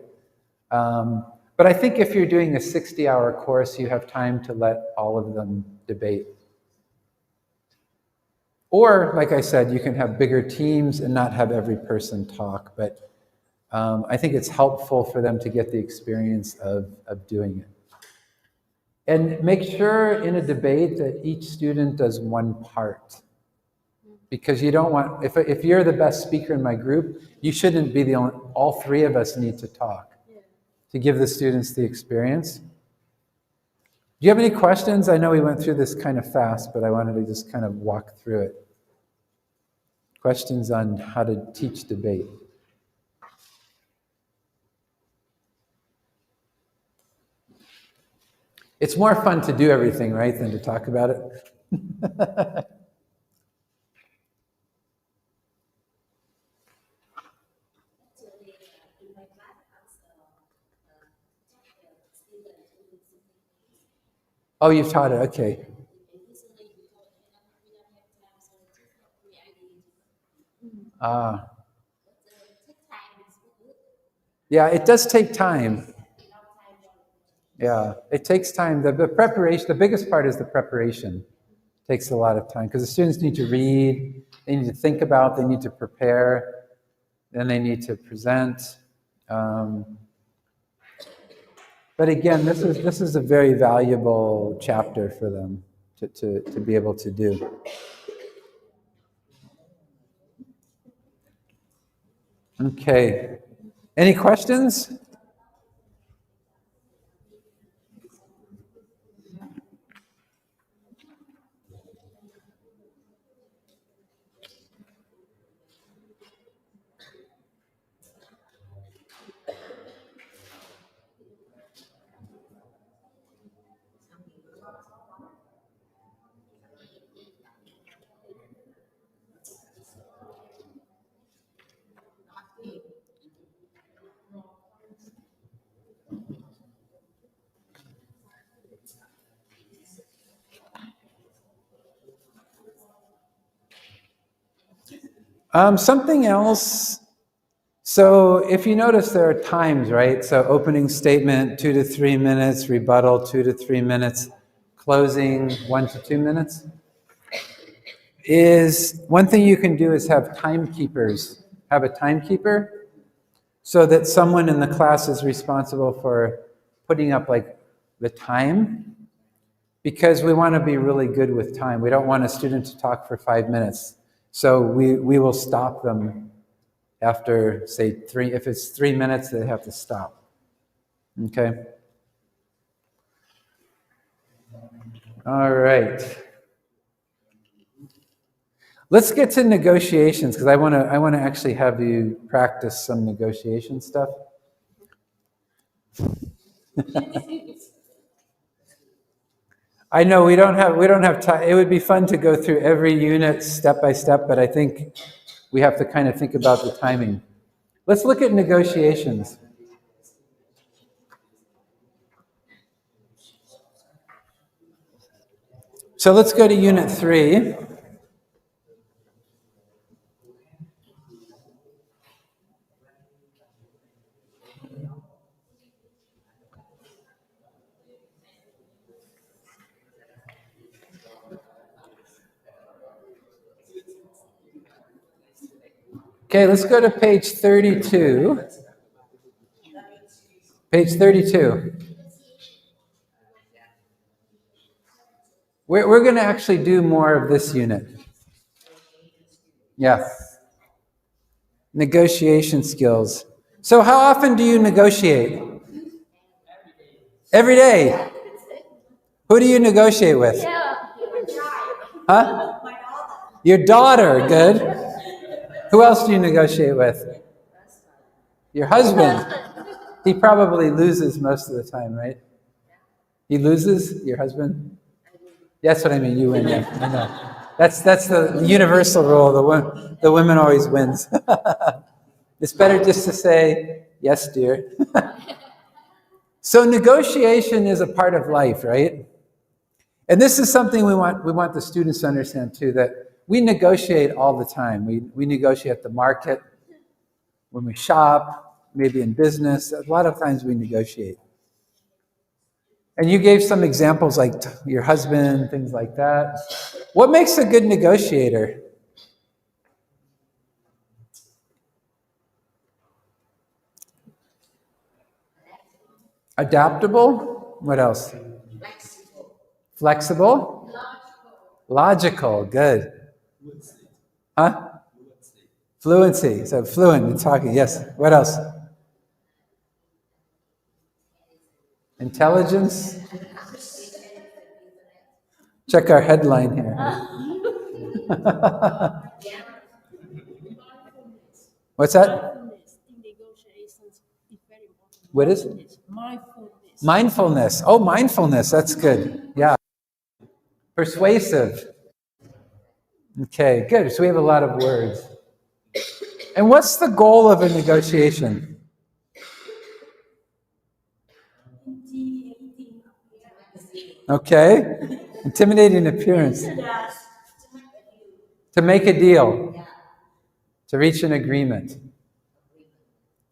But I think if you're doing a 60-hour course, you have time to let all of them debate. Or, like I said, you can have bigger teams and not have every person talk. But I think it's helpful for them to get the experience of doing it. And make sure in a debate that each student does one part. Because you don't want, if you're the best speaker in my group, you shouldn't be the only, all 3 of us need to talk to give the students the experience. Do you have any questions? I know we went through this kind of fast, but I wanted to just kind of walk through it. Questions on how to teach debate? It's more fun to do everything, right, than to talk about it. Oh, you've taught it, okay. Yeah, it does take time. Yeah, it takes time. The preparation, the biggest part is the preparation. Takes a lot of time because the students need to read, they need to think about, they need to prepare, then they need to present. But again, this is a very valuable chapter for them to be able to do. Okay. Any questions? Something else. So if you notice, there are times, right? So opening statement, 2 to 3 minutes, rebuttal, 2 to 3 minutes, closing, 1 to 2 minutes. Is one thing you can do is have timekeepers. Have a timekeeper so that someone in the class is responsible for putting up like the time, because we want to be really good with time. We don't want a student to talk for 5 minutes. So we will stop them after, say, 3. If it's 3 minutes, they have to stop. Okay? All right. Let's get to negotiations, because I want to actually have you practice some negotiation stuff. I know we don't have time. It would be fun to go through every unit step by step, but I think we have to kind of think about the timing. Let's look at negotiations. So let's go to unit 3. Okay, let's go to page 32. Page 32. We're going to actually do more of this unit. Yeah. Negotiation skills. So how often do you negotiate? Every day. Who do you negotiate with? Huh? Your daughter. Good. Who else do you negotiate with? Your husband. He probably loses most of the time, right? He loses, your husband? That's what I mean. You win. Yeah, I know. That's the universal rule. The women always wins. It's better just to say, yes, dear. So negotiation is a part of life, right? And this is something we want the students to understand too, that we negotiate all the time. We negotiate at the market, when we shop, maybe in business. A lot of times we negotiate. And you gave some examples like your husband, things like that. What makes a good negotiator? Adaptable? What else? Flexible? Logical. Good. Huh? Fluency. So fluent in talking. Yes. What else? Intelligence? Check our headline here. What's that? What is it? Mindfulness. Mindfulness. Oh, mindfulness. That's good. Yeah. Persuasive. Okay, good. So we have a lot of words. And what's the goal of a negotiation? Okay. Intimidating appearance. To make a deal. To reach an agreement.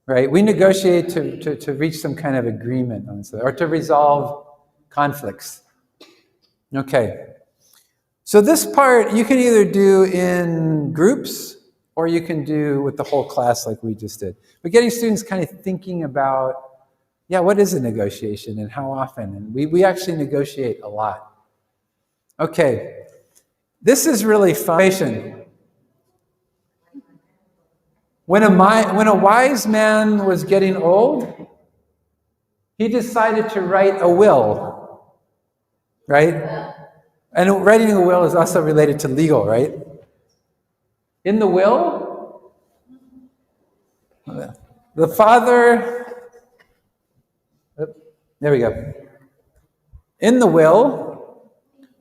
Right? We negotiate to reach some kind of agreement on something, or to resolve conflicts. Okay. So this part you can either do in groups or you can do with the whole class like we just did. But getting students kind of thinking about, yeah, what is a negotiation and how often? And we actually negotiate a lot. Okay, this is really fun. When a wise man was getting old, he decided to write a will, right? And writing a will is also related to legal, right? In the will, the father, there we go. In the will,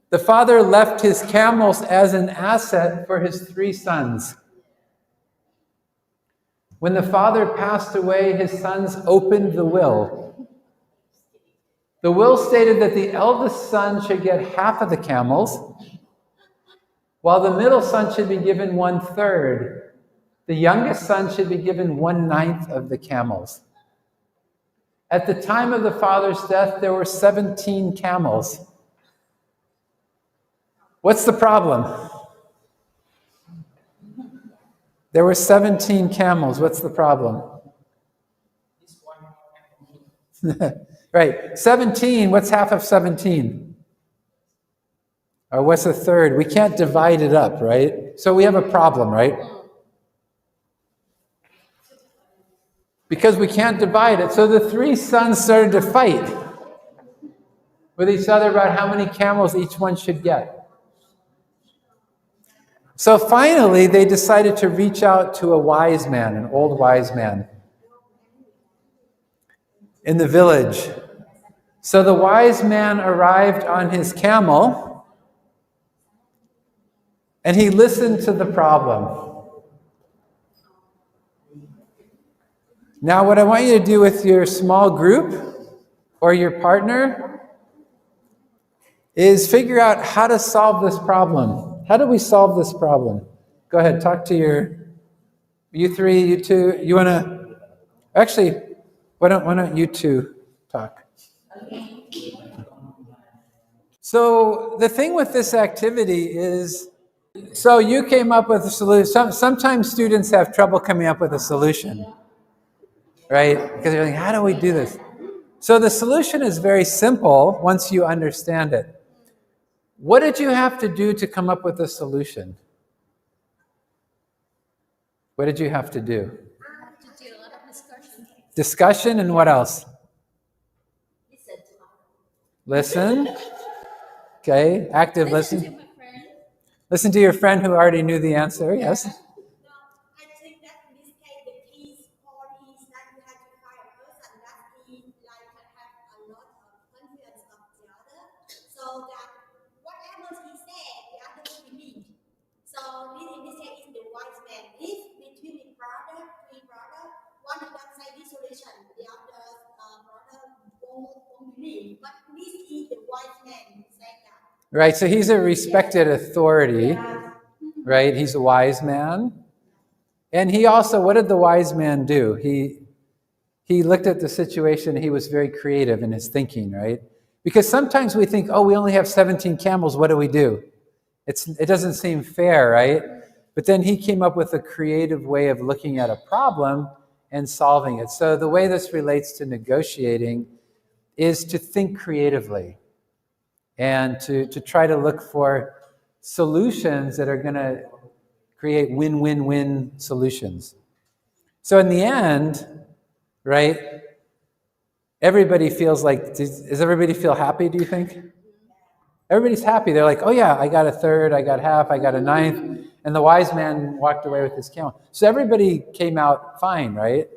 the father left his camels as an asset for his 3 sons. When the father passed away, his sons opened the will. The will stated that the eldest son should get half of the camels, while the middle son should be given 1/3. The youngest son should be given 1/9 of the camels. At the time of the father's death, there were 17 camels. What's the problem? There were 17 camels. What's the problem? Right. 17, what's half of 17? Or what's 1/3? We can't divide it up, right? So we have a problem, right? Because we can't divide it. So the 3 sons started to fight with each other about how many camels each one should get. So finally, they decided to reach out to a wise man, an old wise man in the village. So the wise man arrived on his camel and he listened to the problem. Now, what I want you to do with your small group or your partner is figure out how to solve this problem. How do we solve this problem? Go ahead, talk to you 3, you 2. You want to, actually, why don't you 2 talk? So the thing with this activity is, so you came up with a solution. Sometimes students have trouble coming up with a solution, right? Because they're like, how do we do this? So the solution is very simple once you understand it. What did you have to do to come up with a solution? What did you have to do? To do a lot of discussion. Discussion and what else? Listen to Listen. Okay, active listen listen. to my friend. Listen to your friend who already knew the answer, yes? No, I think that in this case, the key part is that you have to find a person that is like have a lot of confidence of the other, so that whatever he said, the other will believe. So this in this case is the wise man. If between the three brothers, one of them say this solution, the other brother won't believe. But this is the wise man who said that. Right, so he's a respected authority, right? He's a wise man. And he also, what did the wise man do? He looked at the situation, he was very creative in his thinking, right? Because sometimes we think, oh, we only have 17 camels, what do we do? It doesn't seem fair, right? But then he came up with a creative way of looking at a problem and solving it. So the way this relates to negotiating is to think creatively and to try to look for solutions that are going to create win-win-win solutions. So in the end, right, everybody feels like, does everybody feel happy, do you think? Everybody's happy. They're like, oh yeah, I got 1/3, I got half, I got 1/9. And the wise man walked away with his camel. So everybody came out fine, right?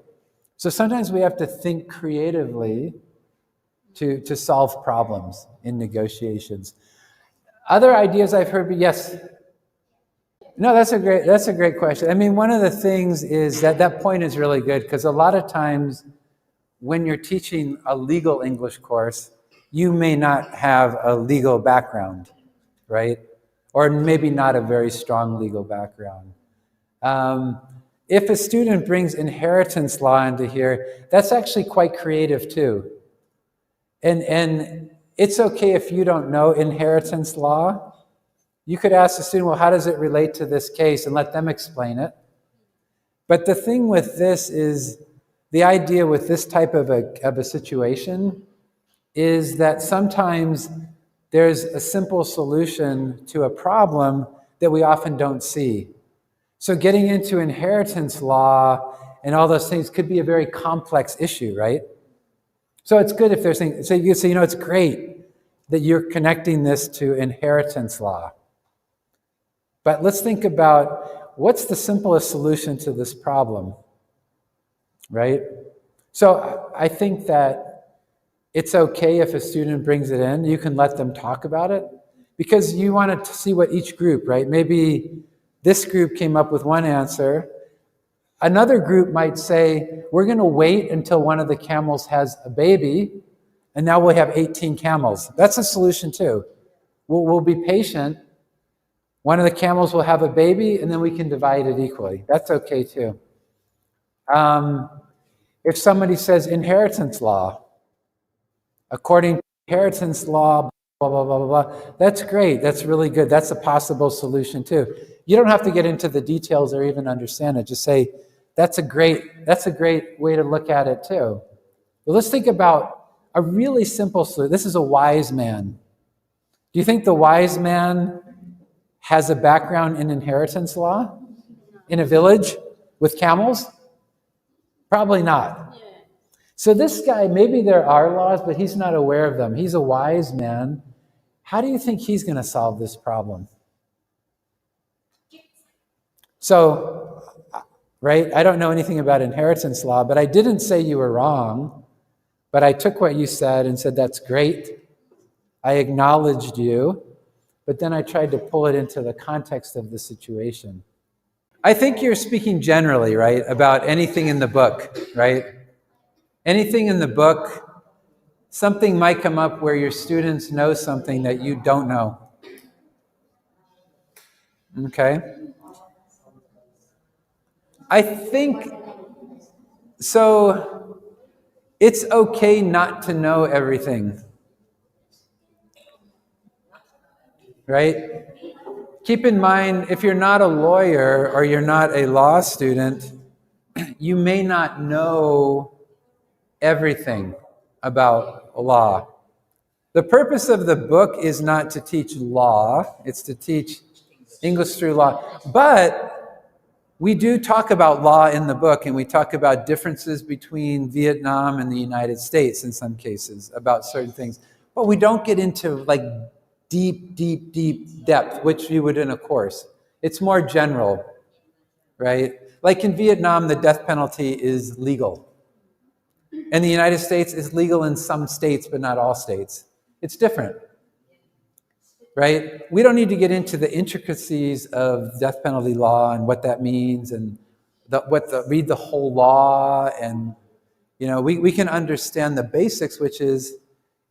So sometimes we have to think creatively to solve problems in negotiations. Other ideas I've heard, yes? No, that's a great question. I mean, one of the things is that point is really good because a lot of times when you're teaching a legal English course, you may not have a legal background, right? Or maybe not a very strong legal background. If a student brings inheritance law into here, that's actually quite creative too. And it's okay if you don't know inheritance law, You could ask the student, well, how does it relate to this case, and let them explain it. But the thing with this is, the idea with this type of a situation is that sometimes there's a simple solution to a problem that we often don't see. So getting into inheritance law and all those things could be a very complex issue, right? So it's good if there's things, so you say, it's great that you're connecting this to inheritance law. But let's think about what's the simplest solution to this problem, right? So I think that it's okay if a student brings it in. You can let them talk about it because you want to see what each group, right? Maybe this group came up with one answer. Another group might say, we're going to wait until one of the camels has a baby, and now we'll have 18 camels. That's a solution too. We'll be patient. One of the camels will have a baby, and then we can divide it equally. That's okay too. If somebody says inheritance law, according to inheritance law, blah, blah, blah, blah, blah, that's great. That's really good. That's a possible solution too. You don't have to get into the details or even understand it. Just say, that's a great way to look at it too. But let's think about a really simple solution. This is a wise man. Do you think the wise man has a background in inheritance law in a village with camels? Probably not. So this guy, maybe there are laws, but he's not aware of them. He's a wise man. How do you think he's going to solve this problem? So, right, I don't know anything about inheritance law, but I didn't say you were wrong, but I took what you said and said, that's great. I acknowledged you, but then I tried to pull it into the context of the situation. I think you're speaking generally, right, about anything in the book, right? Anything in the book, something might come up where your students know something that you don't know. Okay? I think, so it's okay not to know everything. Right? Keep in mind, if you're not a lawyer or you're not a law student, you may not know everything about law. The purpose of the book is not to teach law, it's to teach English through law. But we do talk about law in the book, and we talk about differences between Vietnam and the United States in some cases about certain things. But we don't get into like deep depth, which you would in a course. It's more general, right? Like in Vietnam, the death penalty is legal. And the United States is legal in some states, but not all states. It's different, right? We don't need to get into the intricacies of death penalty law and what that means and read the whole law. And, we can understand the basics, which is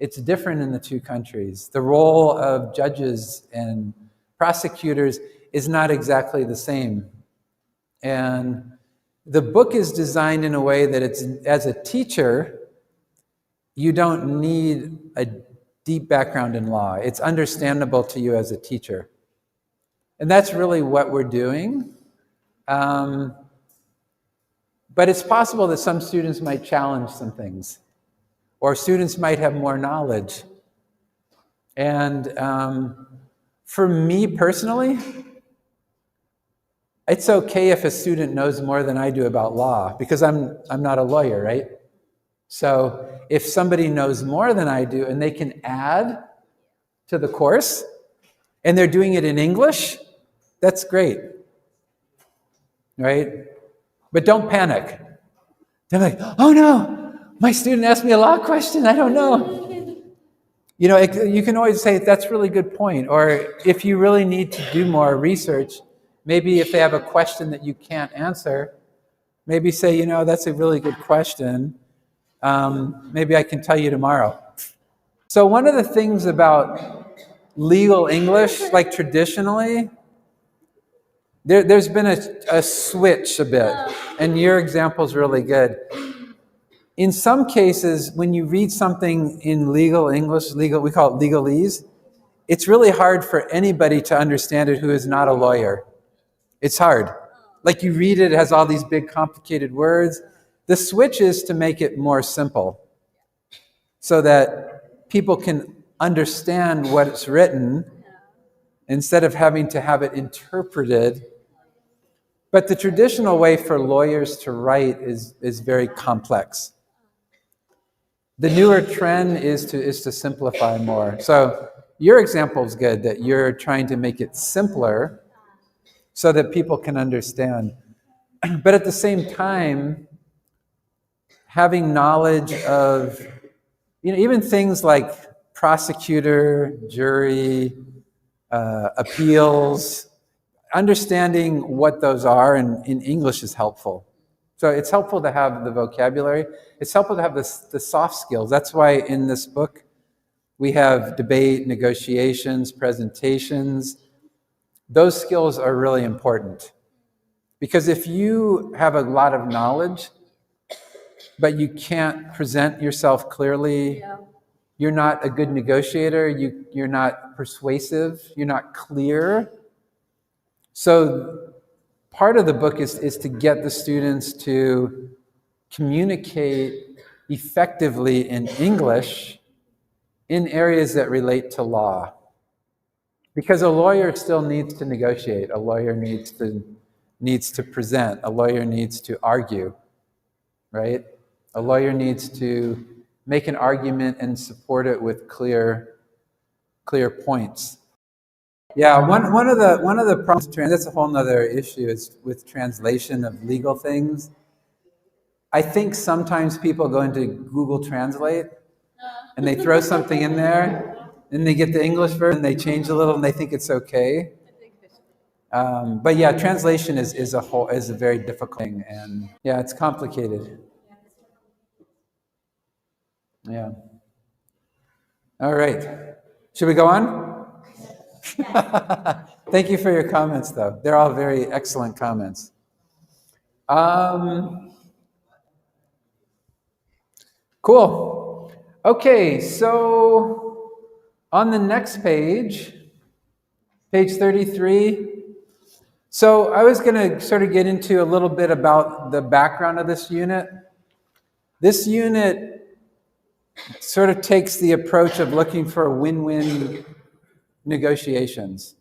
it's different in the two countries. The role of judges and prosecutors is not exactly the same. And the book is designed in a way that it's, as a teacher, you don't need a deep background in law. It's understandable to you as a teacher. And that's really what we're doing. But it's possible that some students might challenge some things, or students might have more knowledge. And for me personally, it's okay if a student knows more than I do about law, because I'm not a lawyer, right? So if somebody knows more than I do and they can add to the course and they're doing it in English, that's great, right? But don't panic. They're like, oh no, my student asked me a law question, I don't know. You can always say, that's a really good point. Or if you really need to do more research, maybe if they have a question that you can't answer, maybe say, that's a really good question. Maybe I can tell you tomorrow. So one of the things about legal English, like traditionally, there's been a switch a bit, and your example is really good. In some cases, when you read something in legal English, we call it legalese, it's really hard for anybody to understand it who is not a lawyer. It's hard. Like you read it, it has all these big complicated words. The switch is to make it more simple so that people can understand what's written instead of having to have it interpreted. But the traditional way for lawyers to write is very complex. The newer trend is to simplify more. So your example is good, that you're trying to make it simpler so that people can understand. But at the same time, having knowledge of, even things like prosecutor, jury, appeals, understanding what those are in English is helpful. So it's helpful to have the vocabulary. It's helpful to have the soft skills. That's why in this book we have debate, negotiations, presentations. Those skills are really important. Because if you have a lot of knowledge, but you can't present yourself clearly, you're not a good negotiator, you're not persuasive, you're not clear. So part of the book is to get the students to communicate effectively in English in areas that relate to law. Because a lawyer still needs to negotiate, a lawyer needs to present, a lawyer needs to argue, right? A lawyer needs to make an argument and support it with clear points. Yeah, one of the problems, that's a whole nother issue, is with translation of legal things. I think sometimes people go into Google Translate and they throw something in there, and they get the English version, they change a little, and they think it's okay. But yeah, translation is a very difficult thing, and yeah, it's complicated. Yeah. All right. Should we go on? Thank you for your comments, though. They're all very excellent comments. Cool. Okay, so on the next page 33. So I was going to sort of get into a little bit about the background of this unit. This unit sort of takes the approach of looking for win-win negotiations.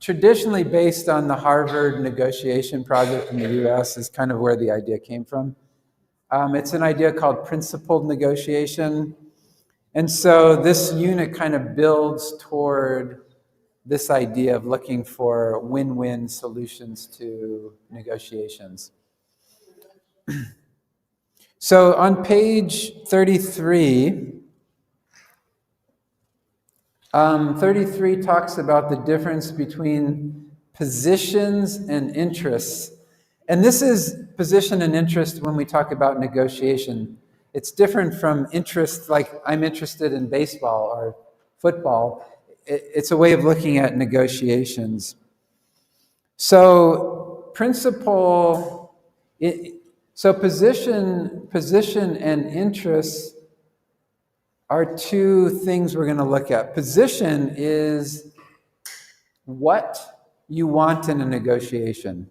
Traditionally based on the Harvard negotiation project in the US is kind of where the idea came from. It's an idea called principled negotiation. And so this unit kind of builds toward this idea of looking for win-win solutions to negotiations. So on page 33, 33 talks about the difference between positions and interests. And this is position and interest when we talk about negotiation. It's different from interest, like I'm interested in baseball or football. It's a way of looking at negotiations. So position and interest are two things we're going to look at. Position is what you want in a negotiation.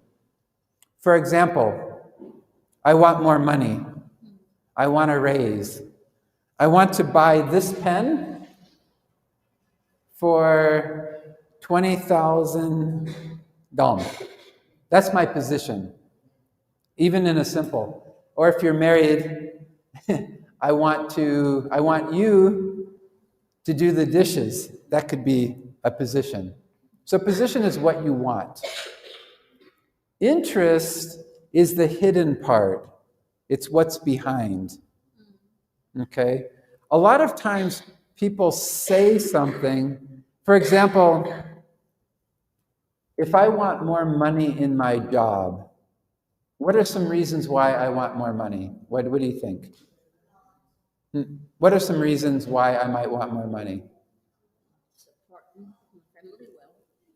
For example, I want more money. I want a raise. I want to buy this pen for 20,000 dong. That's my position, even in a simple. Or if you're married, I want you to do the dishes. That could be a position. So position is what you want. Interest is the hidden part. It's what's behind. Okay? A lot of times people say something, for example, if I want more money in my job, what are some reasons why I want more money? What do you think? What are some reasons why I might want more money?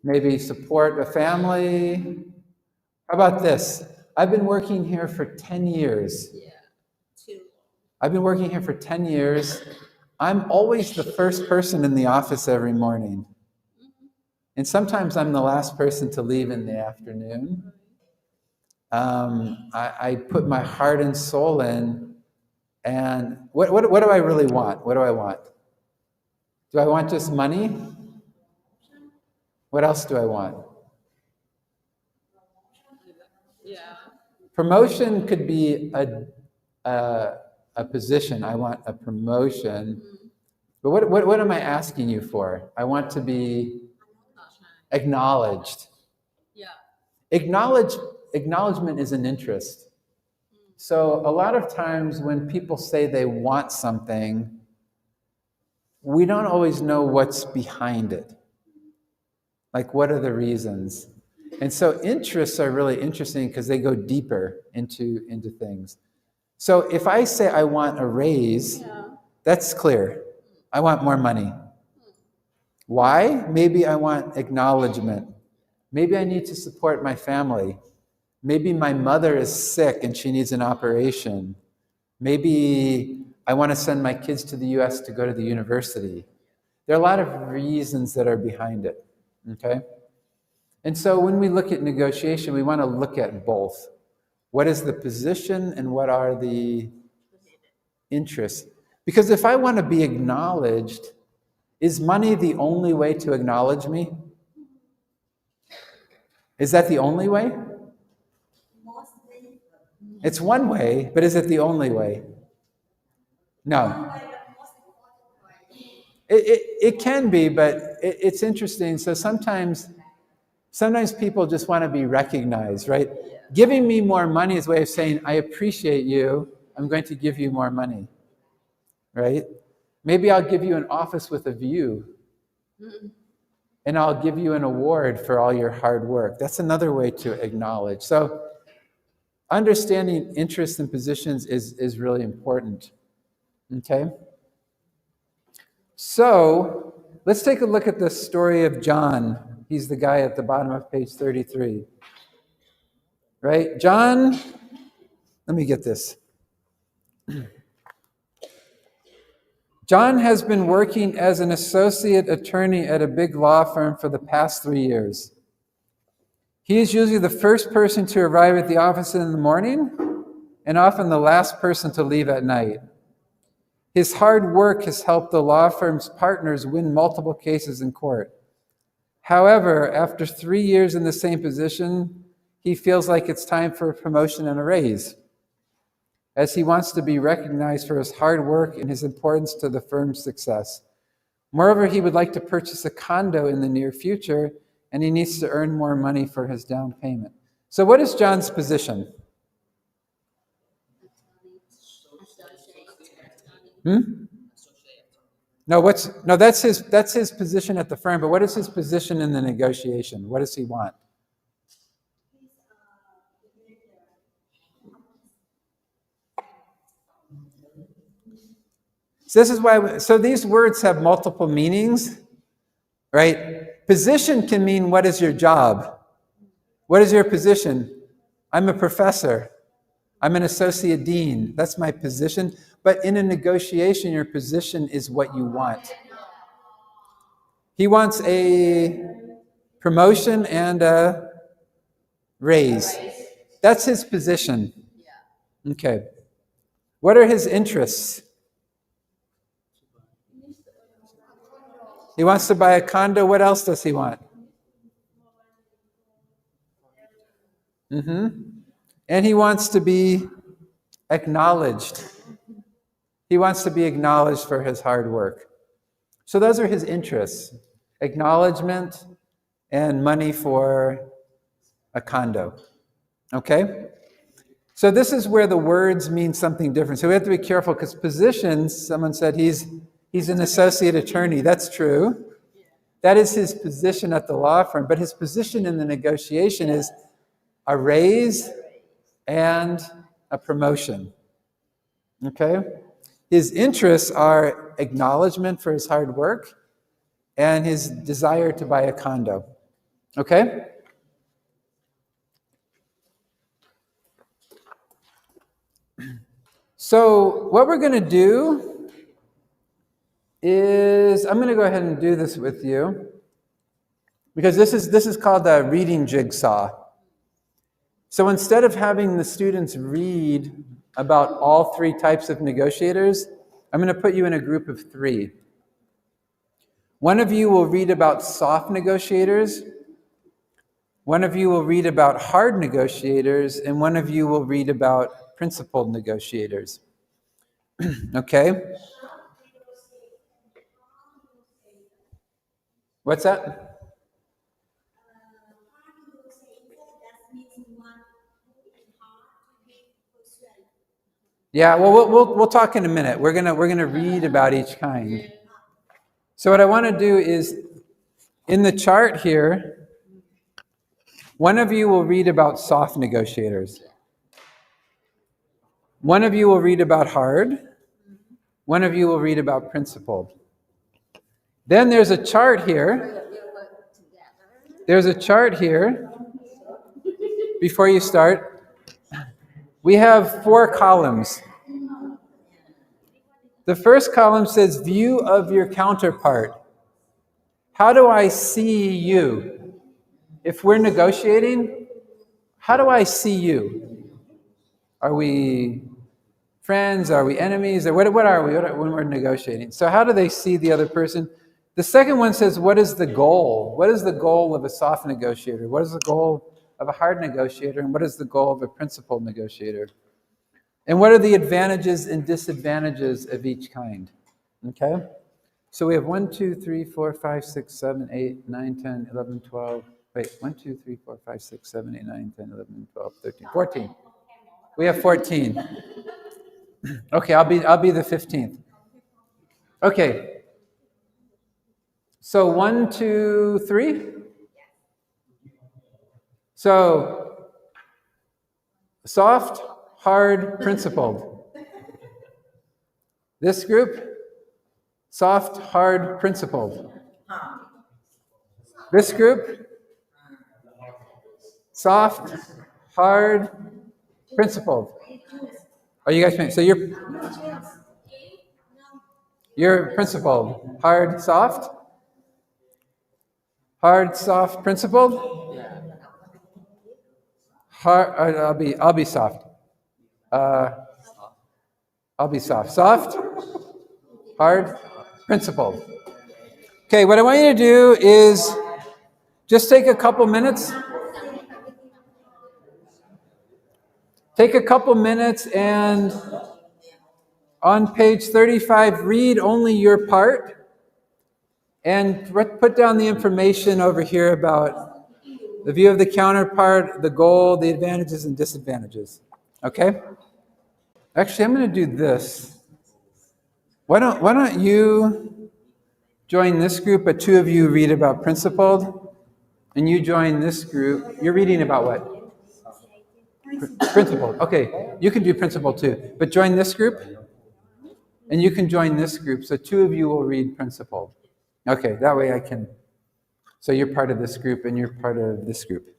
Maybe support a family. How about this? I've been working here for 10 years. I've been working here for 10 years. I'm always the first person in the office every morning. And sometimes I'm the last person to leave in the afternoon. I put my heart and soul in. And what do I really want? What do I want? Do I want just money? What else do I want? Yeah. Promotion could be a position. I want a promotion. But what am I asking you for? I want to be acknowledged. Yeah. Acknowledgement is an interest. So a lot of times when people say they want something, we don't always know what's behind it. Like, what are the reasons? And so interests are really interesting because they go deeper into things. So if I say I want a raise, that's clear. I want more money. Why? Maybe I want acknowledgement. Maybe I need to support my family. Maybe my mother is sick and she needs an operation. Maybe I want to send my kids to the US to go to the university. There are a lot of reasons that are behind it. Okay? And so when we look at negotiation, we want to look at both. What is the position and what are the interests? Because if I want to be acknowledged, is money the only way to acknowledge me? Is that the only way? Mostly, It's one way, but is it the only way? No. one way, the most important way. It can be, but it's interesting. So sometimes people just want to be recognized, right? Giving me more money is a way of saying, I appreciate you. I'm going to give you more money, right? Maybe I'll give you an office with a view. And I'll give you an award for all your hard work. That's another way to acknowledge. So understanding interests and positions is really important. Okay? So let's take a look at the story of John. He's the guy at the bottom of page 33. Right? John, let me get this. John has been working as an associate attorney at a big law firm for the past 3 years. He is usually the first person to arrive at the office in the morning and often the last person to leave at night. His hard work has helped the law firm's partners win multiple cases in court. However, after 3 years in the same position, he feels like it's time for a promotion and a raise, as he wants to be recognized for his hard work and his importance to the firm's success. Moreover, he would like to purchase a condo in the near future, and he needs to earn more money for his down payment. So what is John's position? No, that's his position at the firm, but what is his position in the negotiation? What does he want? So this is why, so these words have multiple meanings, right? Position can mean, what is your job? What is your position? I'm a professor. I'm an associate dean. That's my position. But in a negotiation, your position is what you want. He wants a promotion and a raise. That's his position. Okay. What are his interests? He wants to buy a condo. What else does he want? And he wants to be acknowledged. He wants to be acknowledged for his hard work. So those are his interests: acknowledgement and money for a condo. Okay? So this is where the words mean something different. So we have to be careful because positions, someone said he's an associate attorney. That's true. That is his position at the law firm. But his position in the negotiation is a raise and a promotion. Okay? His interests are acknowledgement for his hard work and his desire to buy a condo. Okay? So what we're going to do is, I'm going to go ahead and do this with you because this is called a reading jigsaw. So instead of having the students read about all three types of negotiators, I'm going to put you in a group of three. One of you will read about soft negotiators, one of you will read about hard negotiators, and one of you will read about principled negotiators. Okay? What's that? Hard negotiator, that means one who is hard to be persuaded. Yeah, well, we'll talk in a minute. We're gonna read about each kind. So what I want to do is, in the chart here, one of you will read about soft negotiators. One of you will read about hard. One of you will read about principled. Then there's a chart here. There's a chart here. Before you start, we have 4 columns. The first column says view of your counterpart. How do I see you? If we're negotiating, how do I see you? Are we friends? Are we enemies? Or what are we when we're negotiating? So how do they see the other person? The second one says, what is the goal? What is the goal of a soft negotiator? What is the goal of a hard negotiator? And what is the goal of a principled negotiator? And what are the advantages and disadvantages of each kind? Okay? So we have 1, 2, 3, 4, 5, 6, 7, 8, 9, 10, 11, 12. Wait, 1, 2, 3, 4, 5, 6, 7, 8, 9, 10, 11, 12, 13, 14. We have 14. Okay, I'll be the 15th. Okay. So 1, 2, 3. So soft, hard, principled. This group, soft, hard, principled. This group, soft, hard, principled. Oh, you guys, so you're principled. Hard, soft. Hard, soft, principled. Hard. I'll be soft. I'll be soft. Soft, hard, principled. Okay, what I want you to do is just take a couple minutes. Take a couple minutes and on page 35, read only your part and put down the information over here about the view of the counterpart, the goal, the advantages and disadvantages. Okay? Actually, I'm going to do this. Why don't you join this group, but 2 of you read about principled, and you join this group. You're reading about what? Principled. Okay, you can do principled too, but join this group, and you can join this group. So 2 of you will read principled. Okay, that way I can. So you're part of this group, and you're part of this group.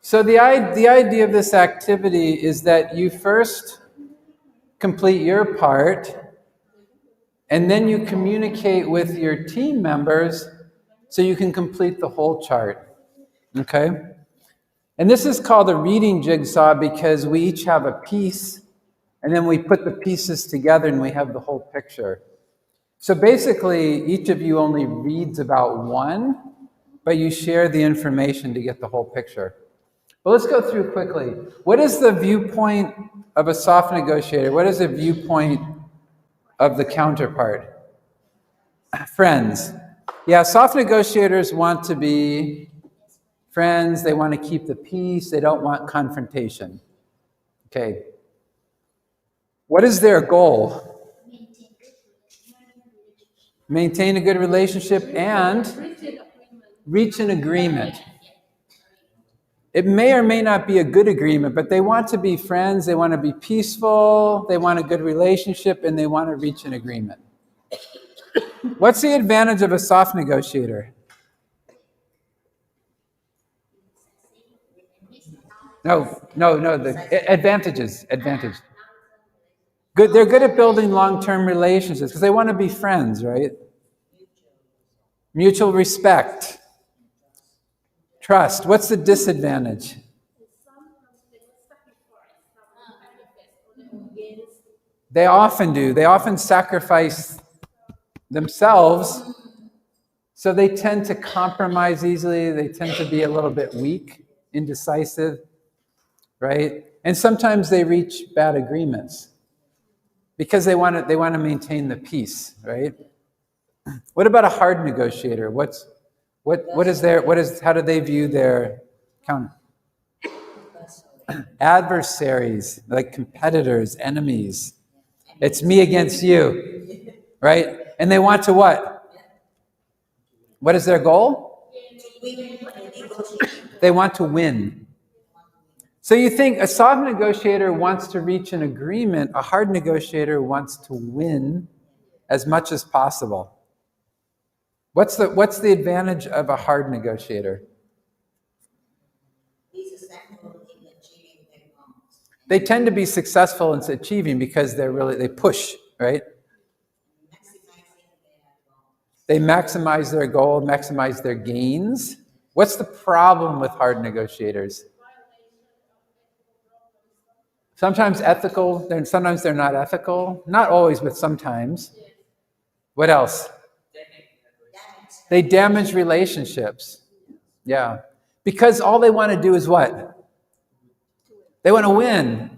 So the idea of this activity is that you first complete your part, and then you communicate with your team members so you can complete the whole chart. Okay? And this is called a reading jigsaw because we each have a piece, and then we put the pieces together and we have the whole picture. So basically, each of you only reads about one, but you share the information to get the whole picture. But let's go through quickly. What is the viewpoint of a soft negotiator? What is the viewpoint of the counterpart? Friends. Yeah, soft negotiators want to be friends. They want to keep the peace. They don't want confrontation. Okay. What is their goal? Maintain a good relationship and reach an agreement. It may or may not be a good agreement, but they want to be friends. They want to be peaceful. They want a good relationship, and they want to reach an agreement. What's the advantage of a soft negotiator? No, the advantages. Good. They're good at building long-term relationships because they want to be friends, right? Mutual respect, trust. What's the disadvantage? They often do. They often sacrifice themselves, so they tend to compromise easily. They tend to be a little bit weak, indecisive, right? And sometimes they reach bad agreements because they want to maintain the peace, right? What about a hard negotiator? How do they view their counter? Adversaries, like competitors, enemies. It's me against you, right? And they want to what? What is their goal? They want to win. So you think a soft negotiator wants to reach an agreement, a hard negotiator wants to win as much as possible. What's the advantage of a hard negotiator? They tend to be successful in achieving because they push, right? They maximize their goal, maximize their gains. What's the problem with hard negotiators? Sometimes ethical, then sometimes they're not ethical. Not always, but sometimes. What else? They damage relationships. Yeah. Because all they want to do is what? They want to win.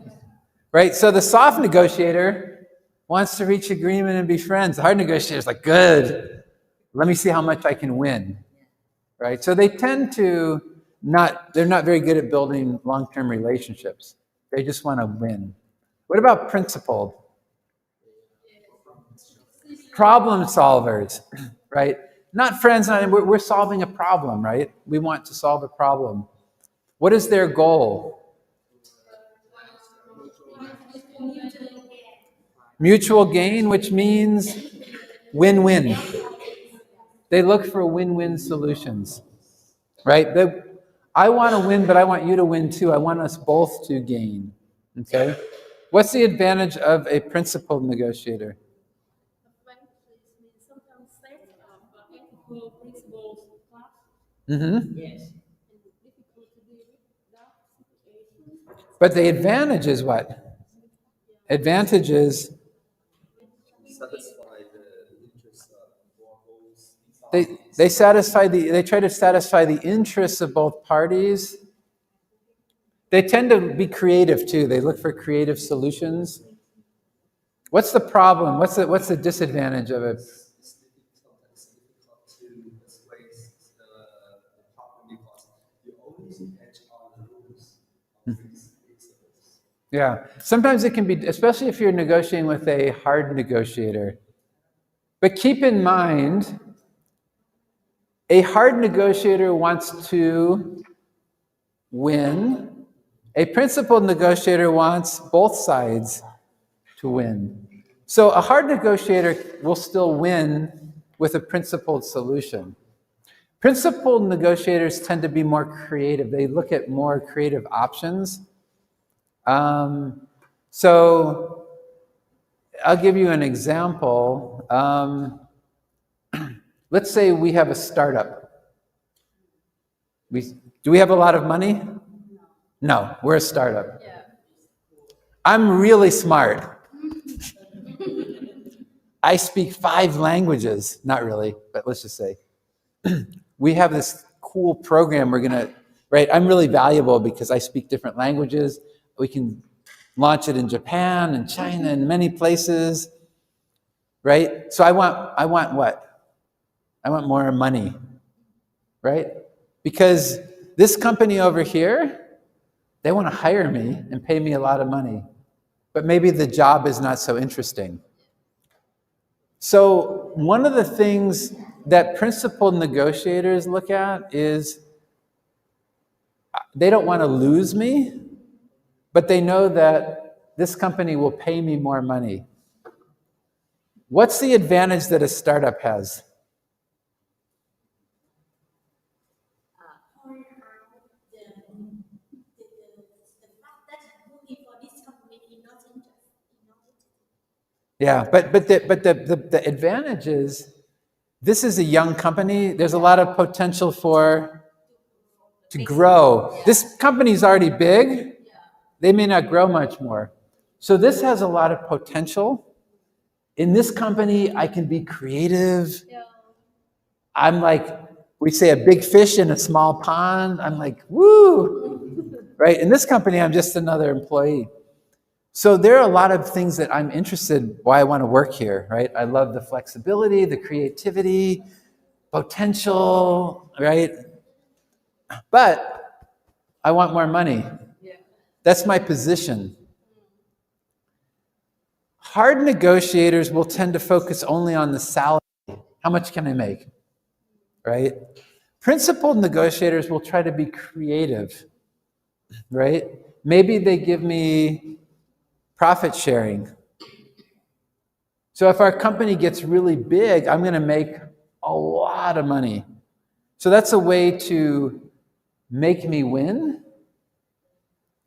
Right? So the soft negotiator wants to reach agreement and be friends. The hard negotiator is like, good. Let me see how much I can win. Right? So they tend to they're not very good at building long-term relationships. They just want to win. What about principled? Problem solvers, right? Not friends, we're solving a problem, right? We want to solve a problem. What is their goal? Mutual gain, which means win-win. They look for win-win solutions, right? I want to win, but I want you to win too. I want us both to gain, okay? What's the advantage of a principled negotiator? Mm-hmm. But the advantage is what? Advantage is Satisfy the interests of locals. they try to satisfy the interests of both parties. They tend to be creative too. They look for creative solutions. What's the problem? What's the disadvantage of it? It's difficult to persuade the partner because you always catch all the rules of these principles. Yeah. Sometimes it can be, especially if you're negotiating with a hard negotiator. But keep in mind, a hard negotiator wants to win. A principled negotiator wants both sides to win. So a hard negotiator will still win with a principled solution. Principled negotiators tend to be more creative. They look at more creative options. So I'll give you an example. Let's say we have a startup. Do we have a lot of money? No, we're a startup. Yeah. I'm really smart. I speak 5 languages. Not really, but let's just say. We have this cool program right? I'm really valuable because I speak different languages. We can launch it in Japan and China and many places, right? So I want what? I want more money, right? Because this company over here, they want to hire me and pay me a lot of money, but maybe the job is not so interesting. So one of the things that principled negotiators look at is they don't want to lose me, but they know that this company will pay me more money. What's the advantage that a startup has? The fact that working for this company is not interesting. Yeah, but the advantage is this is a young company. There's a lot of potential to grow. This company's already big. They may not grow much more. So this has a lot of potential. In this company, I can be creative. I'm like, we say a big fish in a small pond. I'm like, woo, right? In this company, I'm just another employee. So there are a lot of things that I'm interested why I want to work here, right? I love the flexibility, the creativity, potential, right? But I want more money. That's my position. Hard negotiators will tend to focus only on the salary. How much can I make? Right? Principled negotiators will try to be creative, right? Maybe they give me profit sharing. So if our company gets really big, I'm going to make a lot of money. So that's a way to make me win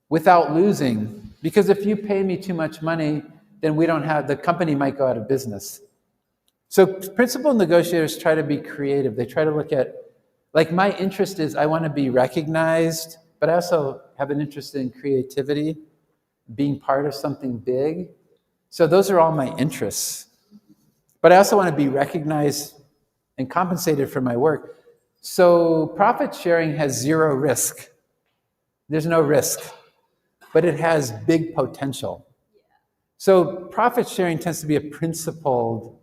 without losing. Because if you pay me too much money, then the company might go out of business. So principled negotiators try to be creative. They try to look at, like, my interest is I want to be recognized, but I also have an interest in creativity, being part of something big. So those are all my interests. But I also want to be recognized and compensated for my work. So profit sharing has zero risk. There's no risk, but it has big potential. So profit sharing tends to be a principled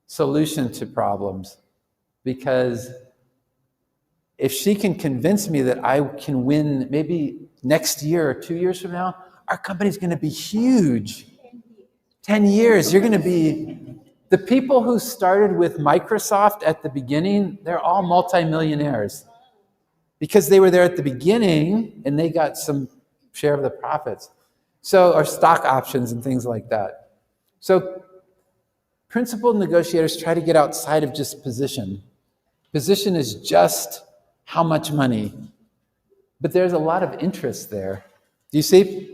solution to problems, because if she can convince me that I can win maybe next year or 2 years from now, our company's going to be huge. 10 years, you're going to be... The people who started with Microsoft at the beginning, they're all multimillionaires because they were there at the beginning and they got some share of the profits. So, or stock options and things like that. So principled negotiators try to get outside of just position. Position is just how much money. But there's a lot of interest there. Do you see?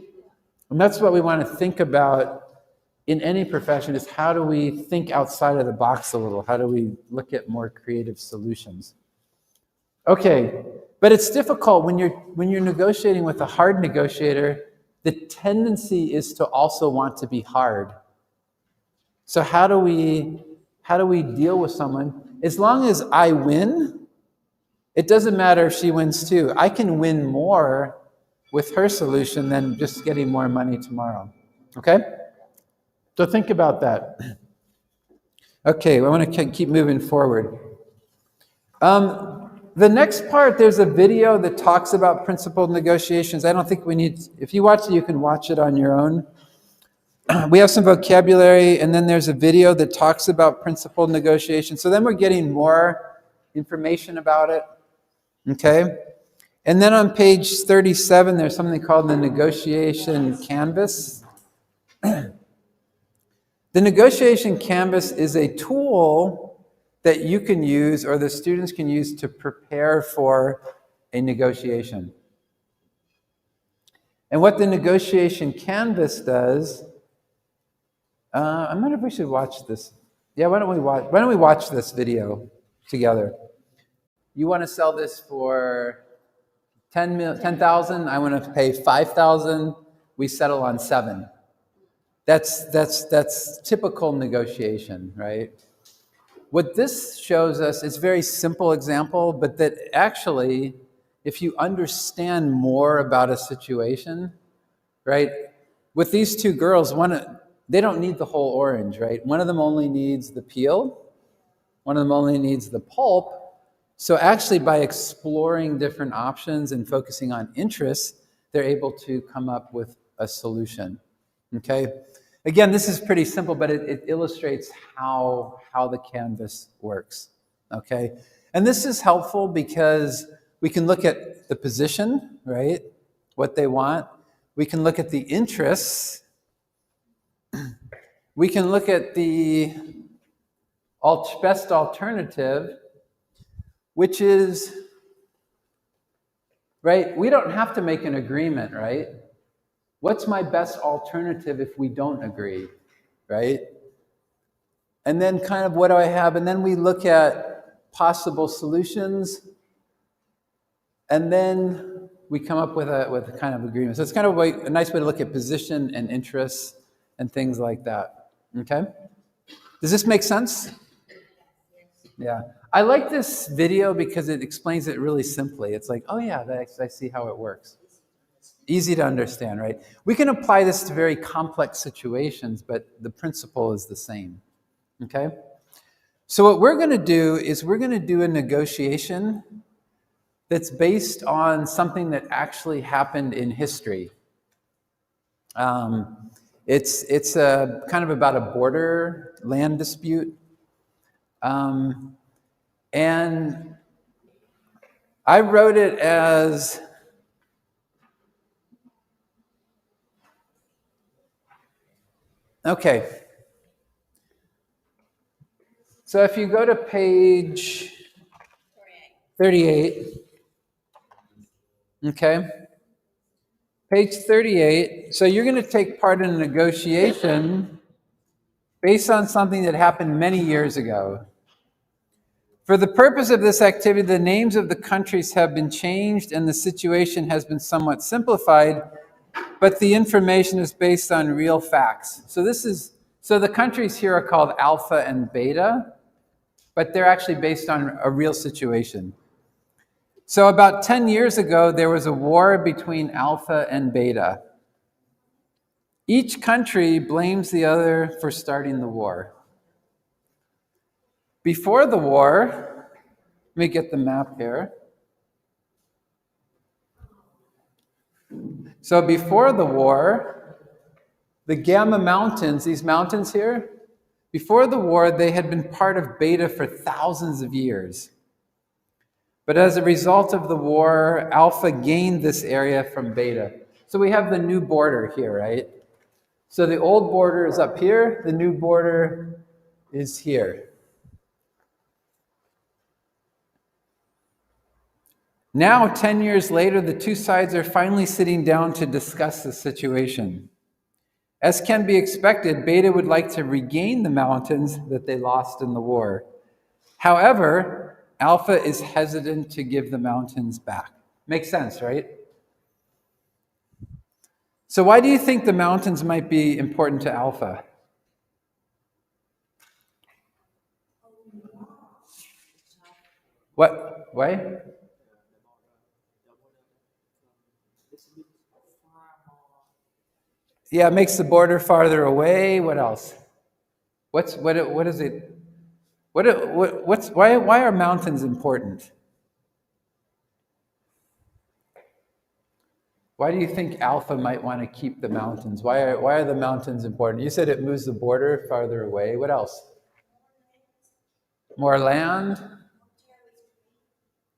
And that's what we want to think about in any profession, is how do we think outside of the box a little? How do we look at more creative solutions? Okay, but it's difficult when you're negotiating with a hard negotiator. The tendency is to also want to be hard. So how do we deal with someone? As long as I win, it doesn't matter if she wins too. I can win more with her solution than just getting more money tomorrow. Okay? So think about that. Okay, I want to keep moving forward. The next part, there's a video that talks about principled negotiations. I don't think we need... If you watch it, you can watch it on your own. We have some vocabulary, and then there's a video that talks about principled negotiations. So then we're getting more information about it. Okay? And then on page 37, there's something called the negotiation canvas. The negotiation canvas is a tool that you can use, or the students can use, to prepare for a negotiation. And what the negotiation canvas does, I wonder if we should watch this. Yeah, why don't we watch this video together? You want to sell this for 10,000? I want to pay 5,000. We settle on 7. That's typical negotiation, right? What this shows us is a very simple example, but that actually, if you understand more about a situation, right? With these two girls, they don't need the whole orange, right? One of them only needs the peel. One of them only needs the pulp. So actually, by exploring different options and focusing on interests, they're able to come up with a solution, okay? Again, this is pretty simple, but it illustrates how the canvas works, okay? And this is helpful because we can look at the position, right? What they want. We can look at the interests. We can look at the best alternative, which is, right? We don't have to make an agreement, right? What's my best alternative if we don't agree, right? And then kind of what do I have? And then we look at possible solutions. And then we come up with a kind of agreement. So it's kind of a nice way to look at position and interests and things like that. Okay? Does this make sense? Yeah. I like this video because it explains it really simply. It's like, oh yeah, I see how it works. Easy to understand, right? We can apply this to very complex situations, but the principle is the same. Okay? So what we're going to do is we're going to do a negotiation that's based on something that actually happened in history. It's a kind of about a border land dispute. And I wrote it as okay. So if you go to page 38, okay, page 38, so you're going to take part in a negotiation based on something that happened many years ago. For the purpose of this activity, the names of the countries have been changed and the situation has been somewhat simplified, but the information is based on real facts. So the countries here are called Alpha and Beta, but they're actually based on a real situation. So about 10 years ago, there was a war between Alpha and Beta. Each country blames the other for starting the war. Before the war, let me get the map here. So before the war, the Gamma Mountains, these mountains here, before the war, they had been part of Beta for thousands of years. But as a result of the war, Alpha gained this area from Beta. So we have the new border here, right? So the old border is up here, the new border is here. Now, 10 years later, the two sides are finally sitting down to discuss the situation. As can be expected, Beta would like to regain the mountains that they lost in the war. However, Alpha is hesitant to give the mountains back. Makes sense, right? So why do you think the mountains might be important to Alpha? What? Why? Yeah, it makes the border farther away. What else? What is it? Why are mountains important? Why do you think Alpha might want to keep the mountains? Why are the mountains important? You said it moves the border farther away. What else? More land?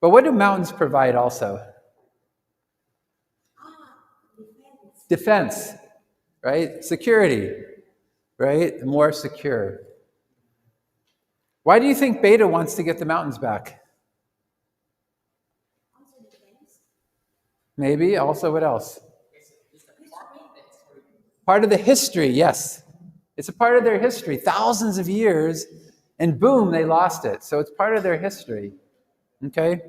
But what do mountains provide also? Defense, right? Security, right? More secure. Why do you think Beta wants to get the mountains back? Maybe. Also, what else? Part of the history, yes. It's a part of their history. Thousands of years, and boom, they lost it. So it's part of their history. Okay?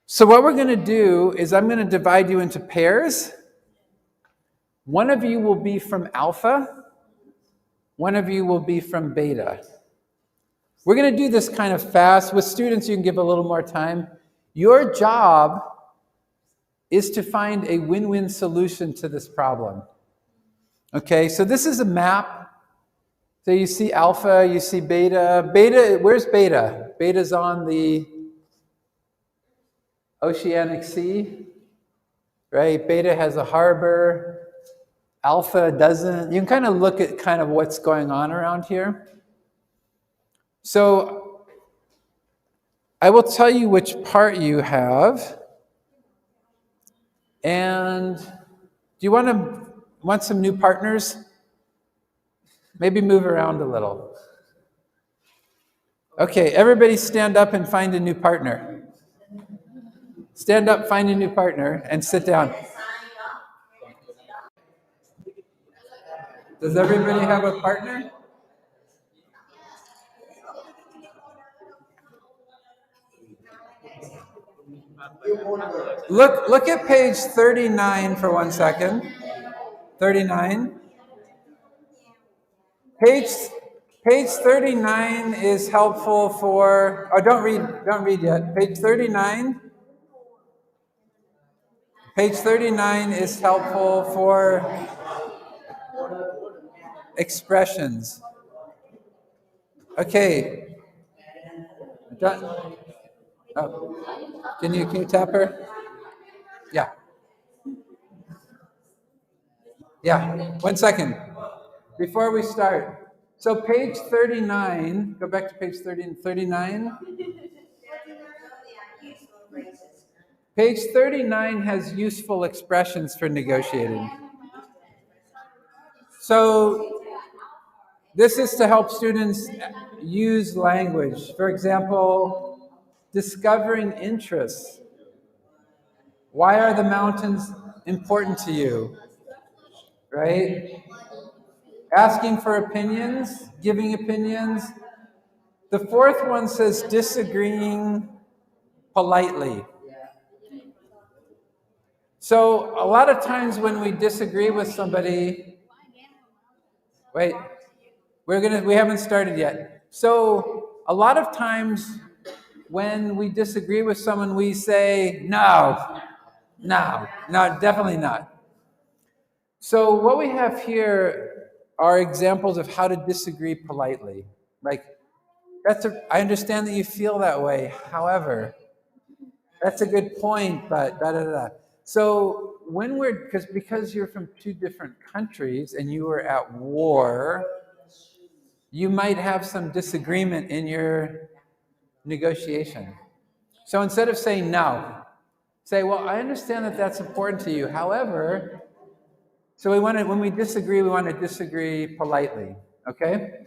So what we're going to do is I'm going to divide you into pairs. One of you will be from Alpha. One of you will be from Beta. We're going to do this kind of fast. With students, you can give a little more time. Your job is to find a win-win solution to this problem. Okay, so this is a map. So you see Alpha, you see Beta. Beta, where's Beta? Beta's on the Oceanic Sea, right? Beta has a harbor. Alpha doesn't. You can kind of look at kind of what's going on around here. So I will tell you which part you have. And do you want some new partners? Maybe move around a little. Okay, everybody stand up and find a new partner. Stand up, find a new partner, and sit down. Does everybody have a partner? Look at page 39 for 1 second. 39. Page 39 is helpful for, oh, don't read yet. Page 39. Page 39 is helpful for expressions. Okay. Oh. Can you tap her? Yeah. Yeah. 1 second. Before we start. So page 39, go back to page 39. Page 39 has useful expressions for negotiating. So this is to help students use language. For example, discovering interests. Why are the mountains important to you? Right? Asking for opinions, giving opinions. The fourth one says disagreeing politely. So a lot of times when we disagree with somebody, wait, we haven't started yet. So a lot of times when we disagree with someone, we say, no, definitely not. So what we have here are examples of how to disagree politely. Like, I understand that you feel that way. However, that's a good point, but da-da-da. So when because you're from two different countries and you were at war, you might have some disagreement in your negotiation. So instead of saying no, say, well, I understand that that's important to you. However, so when we disagree, we want to disagree politely, okay?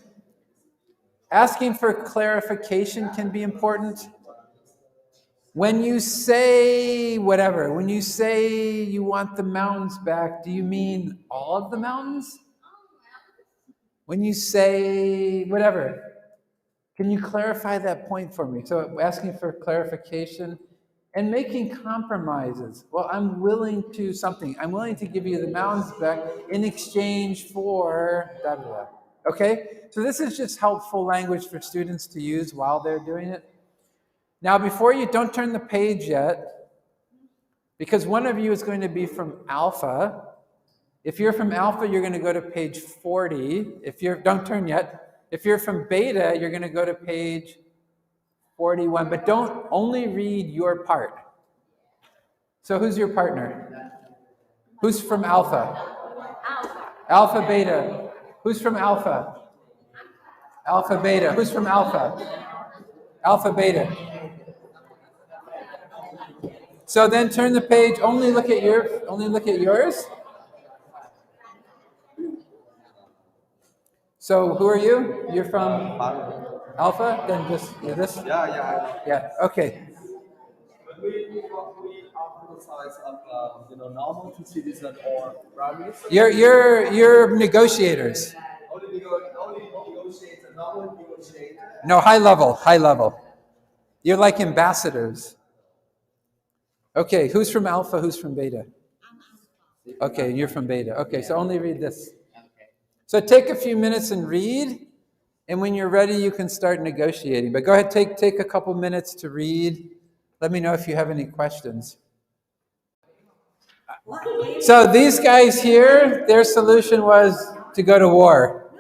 Asking for clarification can be important. When you say whatever, when you say you want the mountains back, do you mean all of the mountains? When you say whatever, can you clarify that point for me? So asking for clarification and making compromises. Well, I'm willing to something. I'm willing to give you the mountains back in exchange for da da da. Okay? So this is just helpful language for students to use while they're doing it. Now, before you don't turn the page yet, because one of you is going to be from Alpha. If you're from Alpha, you're going to go to page 40. Don't turn yet. If you're from Beta, you're going to go to page 41. But don't only read your part. So who's your partner? Who's from Alpha? Alpha, Beta. Who's from Alpha? Alpha, Beta. Who's from Alpha? Alpha, Beta. So then turn the page, only look at yours. So who are you? You're from Alpha? Then just this? Yeah, okay. When we are the size of normal to citizen or private. You're negotiators. Only negotiate a normal negotiator. No, high level. You're like ambassadors. Okay, who's from Alpha? Who's from Beta? Okay, you're from Beta. Okay, so only read this. So take a few minutes and read, and when you're ready, you can start negotiating. But go ahead, take a couple minutes to read. Let me know if you have any questions. So these guys here, their solution was to go to war.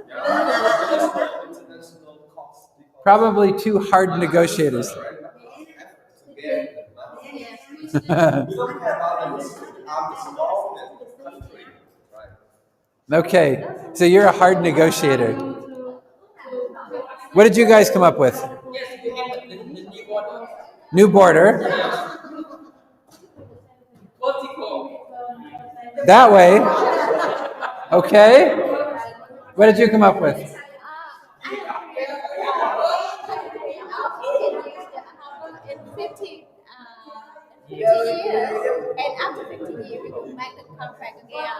Probably two hard negotiators. Okay, so you're a hard negotiator. What did you guys come up with? New border. That way. Okay. What did you come up with? In 15 years, and after 15 years, we will make the contract again.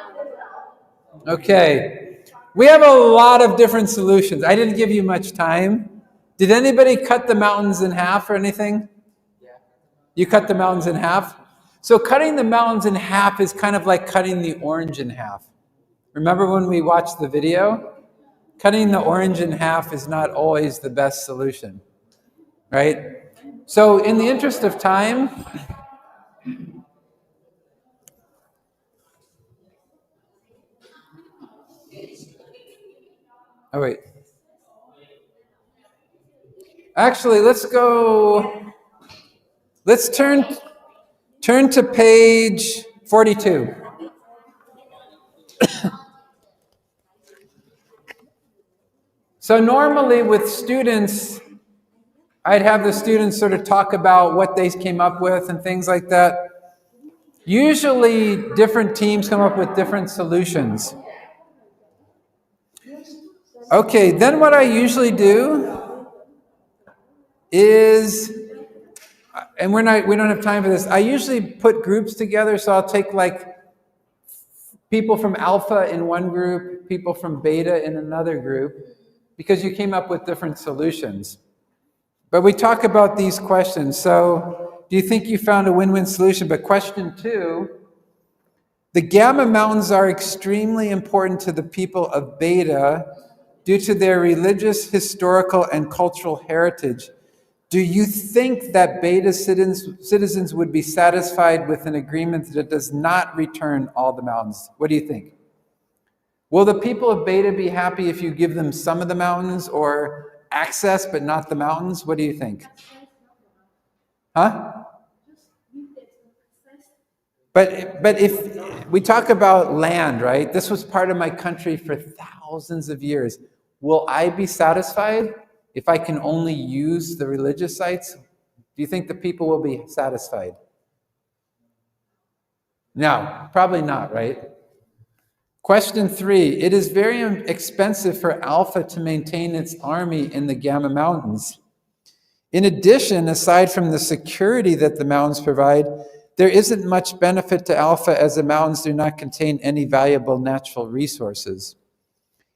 Okay. We have a lot of different solutions. I didn't give you much time. Did anybody cut the mountains in half or anything? You cut the mountains in half? So cutting the mountains in half is kind of like cutting the orange in half. Remember when we watched the video? Cutting the orange in half is not always the best solution, right? So in the interest of time, oh wait. Actually, let's turn to page 42. So normally with students, I'd have the students sort of talk about what they came up with and things like that. Usually different teams come up with different solutions. Okay, then what I usually do is, and we don't have time for this, I usually put groups together, so I'll take like people from alpha in one group, people from beta in another group, because you came up with different solutions. But we talk about these questions. So do you think you found a win-win solution? But question 2, the Gamma Mountains are extremely important to the people of Beta due to their religious, historical, and cultural heritage. Do you think that Beta citizens would be satisfied with an agreement that does not return all the mountains? What do you think? Will the people of Beta be happy if you give them some of the mountains or access but not the mountains? What do you think? Huh? But if we talk about land, right? This was part of my country for thousands of years. Will I be satisfied if I can only use the religious sites? Do you think the people will be satisfied? No, probably not, right? Question 3, it is very expensive for Alpha to maintain its army in the Gamma Mountains. In addition, aside from the security that the mountains provide, there isn't much benefit to Alpha as the mountains do not contain any valuable natural resources.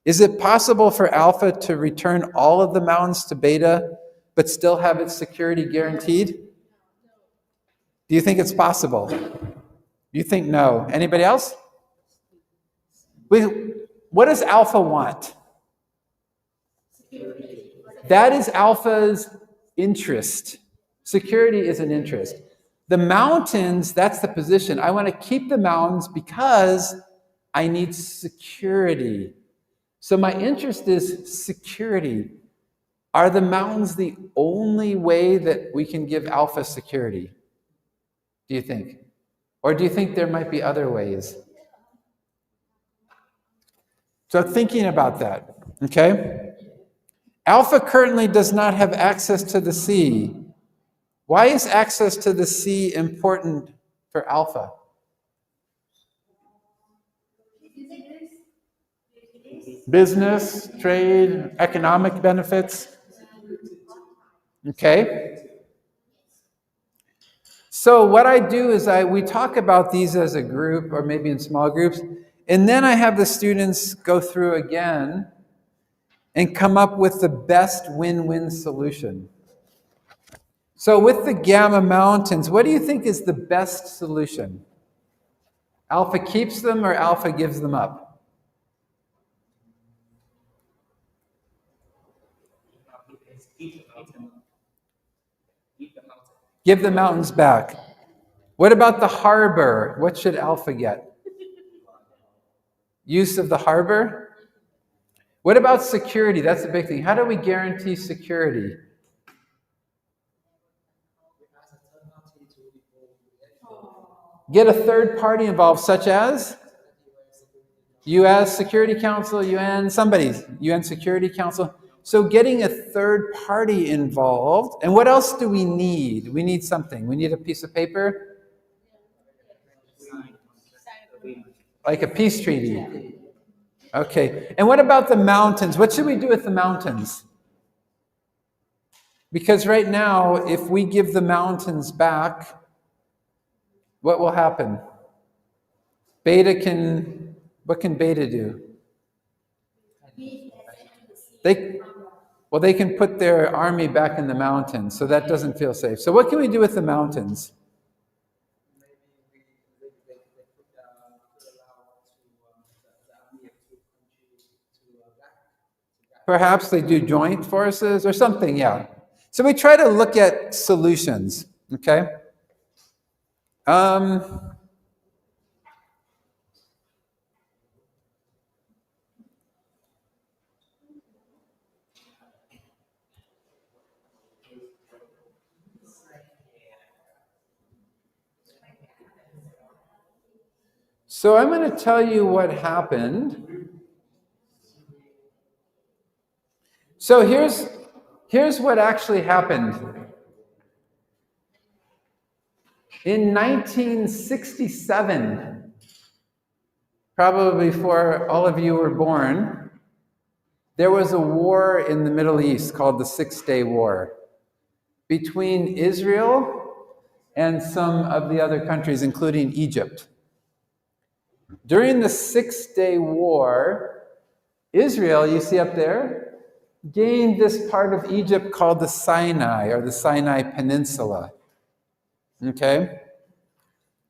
Is it possible for Alpha to return all of the mountains to Beta, but still have its security guaranteed? Do you think it's possible? You think no. Anybody else? What does Alpha want? That is Alpha's interest. Security is an interest. The mountains, that's the position. I want to keep the mountains because I need security. So my interest is security. Are the mountains the only way that we can give Alpha security? Do you think? Or do you think there might be other ways? So thinking about that, okay? Alpha currently does not have access to the sea. Why is access to the sea important for Alpha? Business, trade, economic benefits. Okay. So what I do is we talk about these as a group or maybe in small groups, and then I have the students go through again and come up with the best win-win solution. So with the Gamma Mountains, what do you think is the best solution? Alpha keeps them or Alpha gives them up? Give the mountains back. What about the harbor? What should Alpha get? Use of the harbor? What about security? That's the big thing. How do we guarantee security? Get a third party involved, such as U.S. Security Council, UN, somebody's UN Security Council. So getting a third party involved. And what else do we need? We need something. We need a piece of paper. Like a peace treaty. Okay. And what about the mountains? What should we do with the mountains? Because right now, if we give the mountains back, what will happen? What can Beta do? Well, they can put their army back in the mountains, so that doesn't feel safe. So what can we do with the mountains? Perhaps they do joint forces or something, yeah. So we try to look at solutions, okay? So I'm going to tell you what happened. So here's what actually happened. In 1967, probably before all of you were born, there was a war in the Middle East called the Six-Day War between Israel and some of the other countries, including Egypt. During the Six-Day War, Israel, you see up there, gained this part of Egypt called the Sinai, or the Sinai Peninsula. Okay?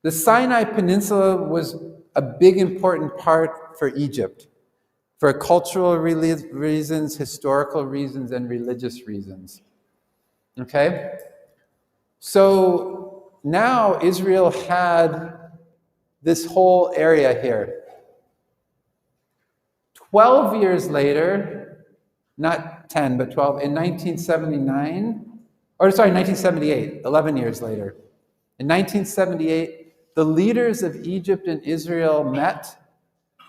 The Sinai Peninsula was a big, important part for Egypt, for cultural reasons, historical reasons, and religious reasons. Okay? So now Israel had this whole area here. 12 years later, not 10, but 12, in 1978, 11 years later. In 1978, the leaders of Egypt and Israel met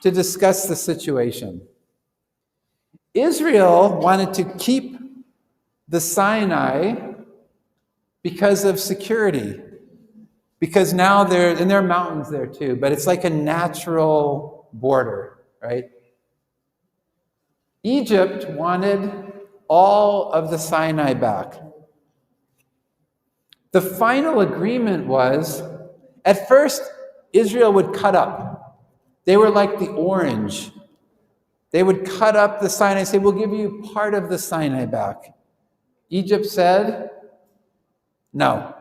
to discuss the situation. Israel wanted to keep the Sinai because of security, because now there are mountains there too, but it's like a natural border, right? Egypt wanted all of the Sinai back. The final agreement was, at first, Israel would cut up. They were like the orange. They would cut up the Sinai and say, we'll give you part of the Sinai back. Egypt said, no,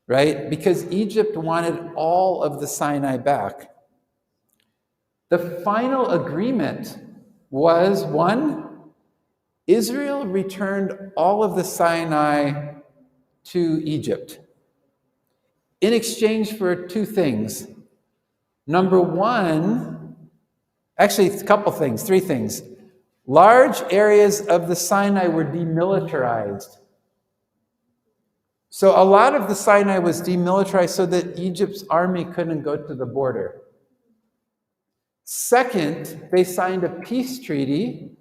right? Because Egypt wanted all of the Sinai back. The final agreement was, one, Israel returned all of the Sinai to Egypt in exchange for two things. Number one, actually a couple things, three things. Large areas of the Sinai were demilitarized. So a lot of the Sinai was demilitarized so that Egypt's army couldn't go to the border. Second, they signed a peace treaty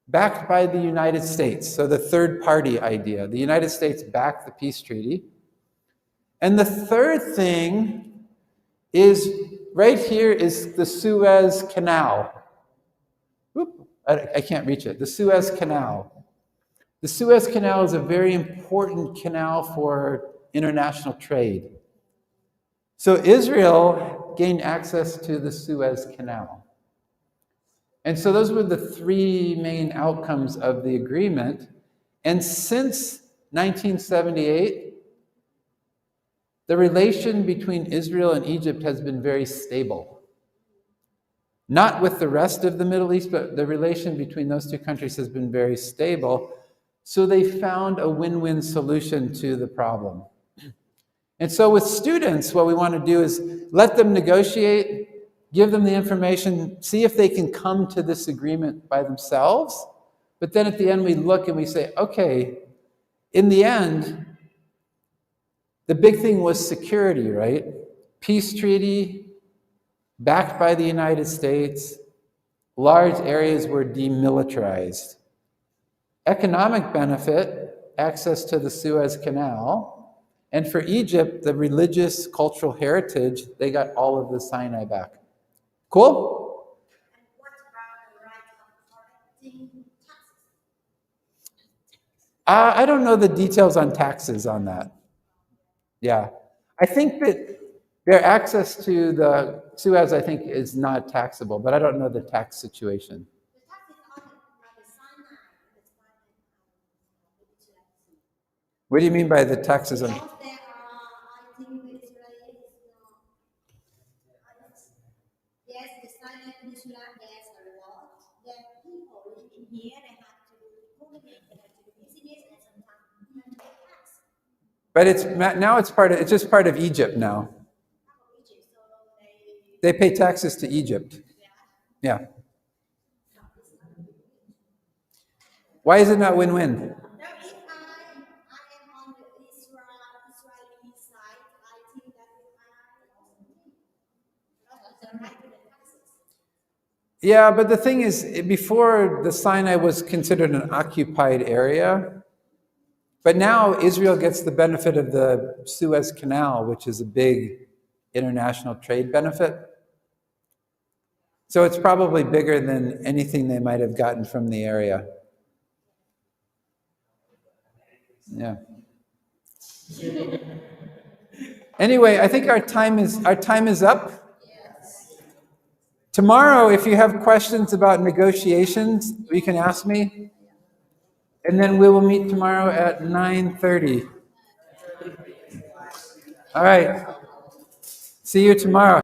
backed by the United States. So the third party idea. The United States backed the peace treaty. And the third thing is, right here is the Suez Canal. I can't reach it. The Suez Canal. The Suez Canal is a very important canal for international trade. So Israel gained access to the Suez Canal. And so those were the three main outcomes of the agreement. And since 1978, the relation between Israel and Egypt has been very stable. Not with the rest of the Middle East, but the relation between those two countries has been very stable. So they found a win-win solution to the problem. And so with students, what we want to do is let them negotiate, give them the information, see if they can come to this agreement by themselves. But then at the end, we look and we say, okay, in the end, the big thing was security, right? Peace treaty, backed by the United States, large areas were demilitarized. Economic benefit, access to the Suez Canal, and for Egypt, the religious, cultural heritage, they got all of the Sinai back. Cool? And what about the right of collecting taxes? I don't know the details on taxes on that. Yeah. I think that their access to the Suez, I think, is not taxable, but I don't know the tax situation. What do you mean by the taxes on? Because there are, I think the Israelis, yes, the Sinai Peninsula, there's a lot. There are people living here, they have to do economy, they have to do business, and sometimes even pay tax. But it's part of, it's just part of Egypt now. Egypt, so They pay taxes to Egypt. Yeah. Why is it not win-win? now if I am on the Israeli side, I think that I also the right to the taxes. Yeah, but the thing is, before the Sinai was considered an occupied area, but now Israel gets the benefit of the Suez Canal, which is a big international trade benefit. So it's probably bigger than anything they might have gotten from the area. Yeah. Anyway, I think our time is up. Tomorrow, if you have questions about negotiations, you can ask me. And then we will meet tomorrow at 9:30. All right. See you tomorrow.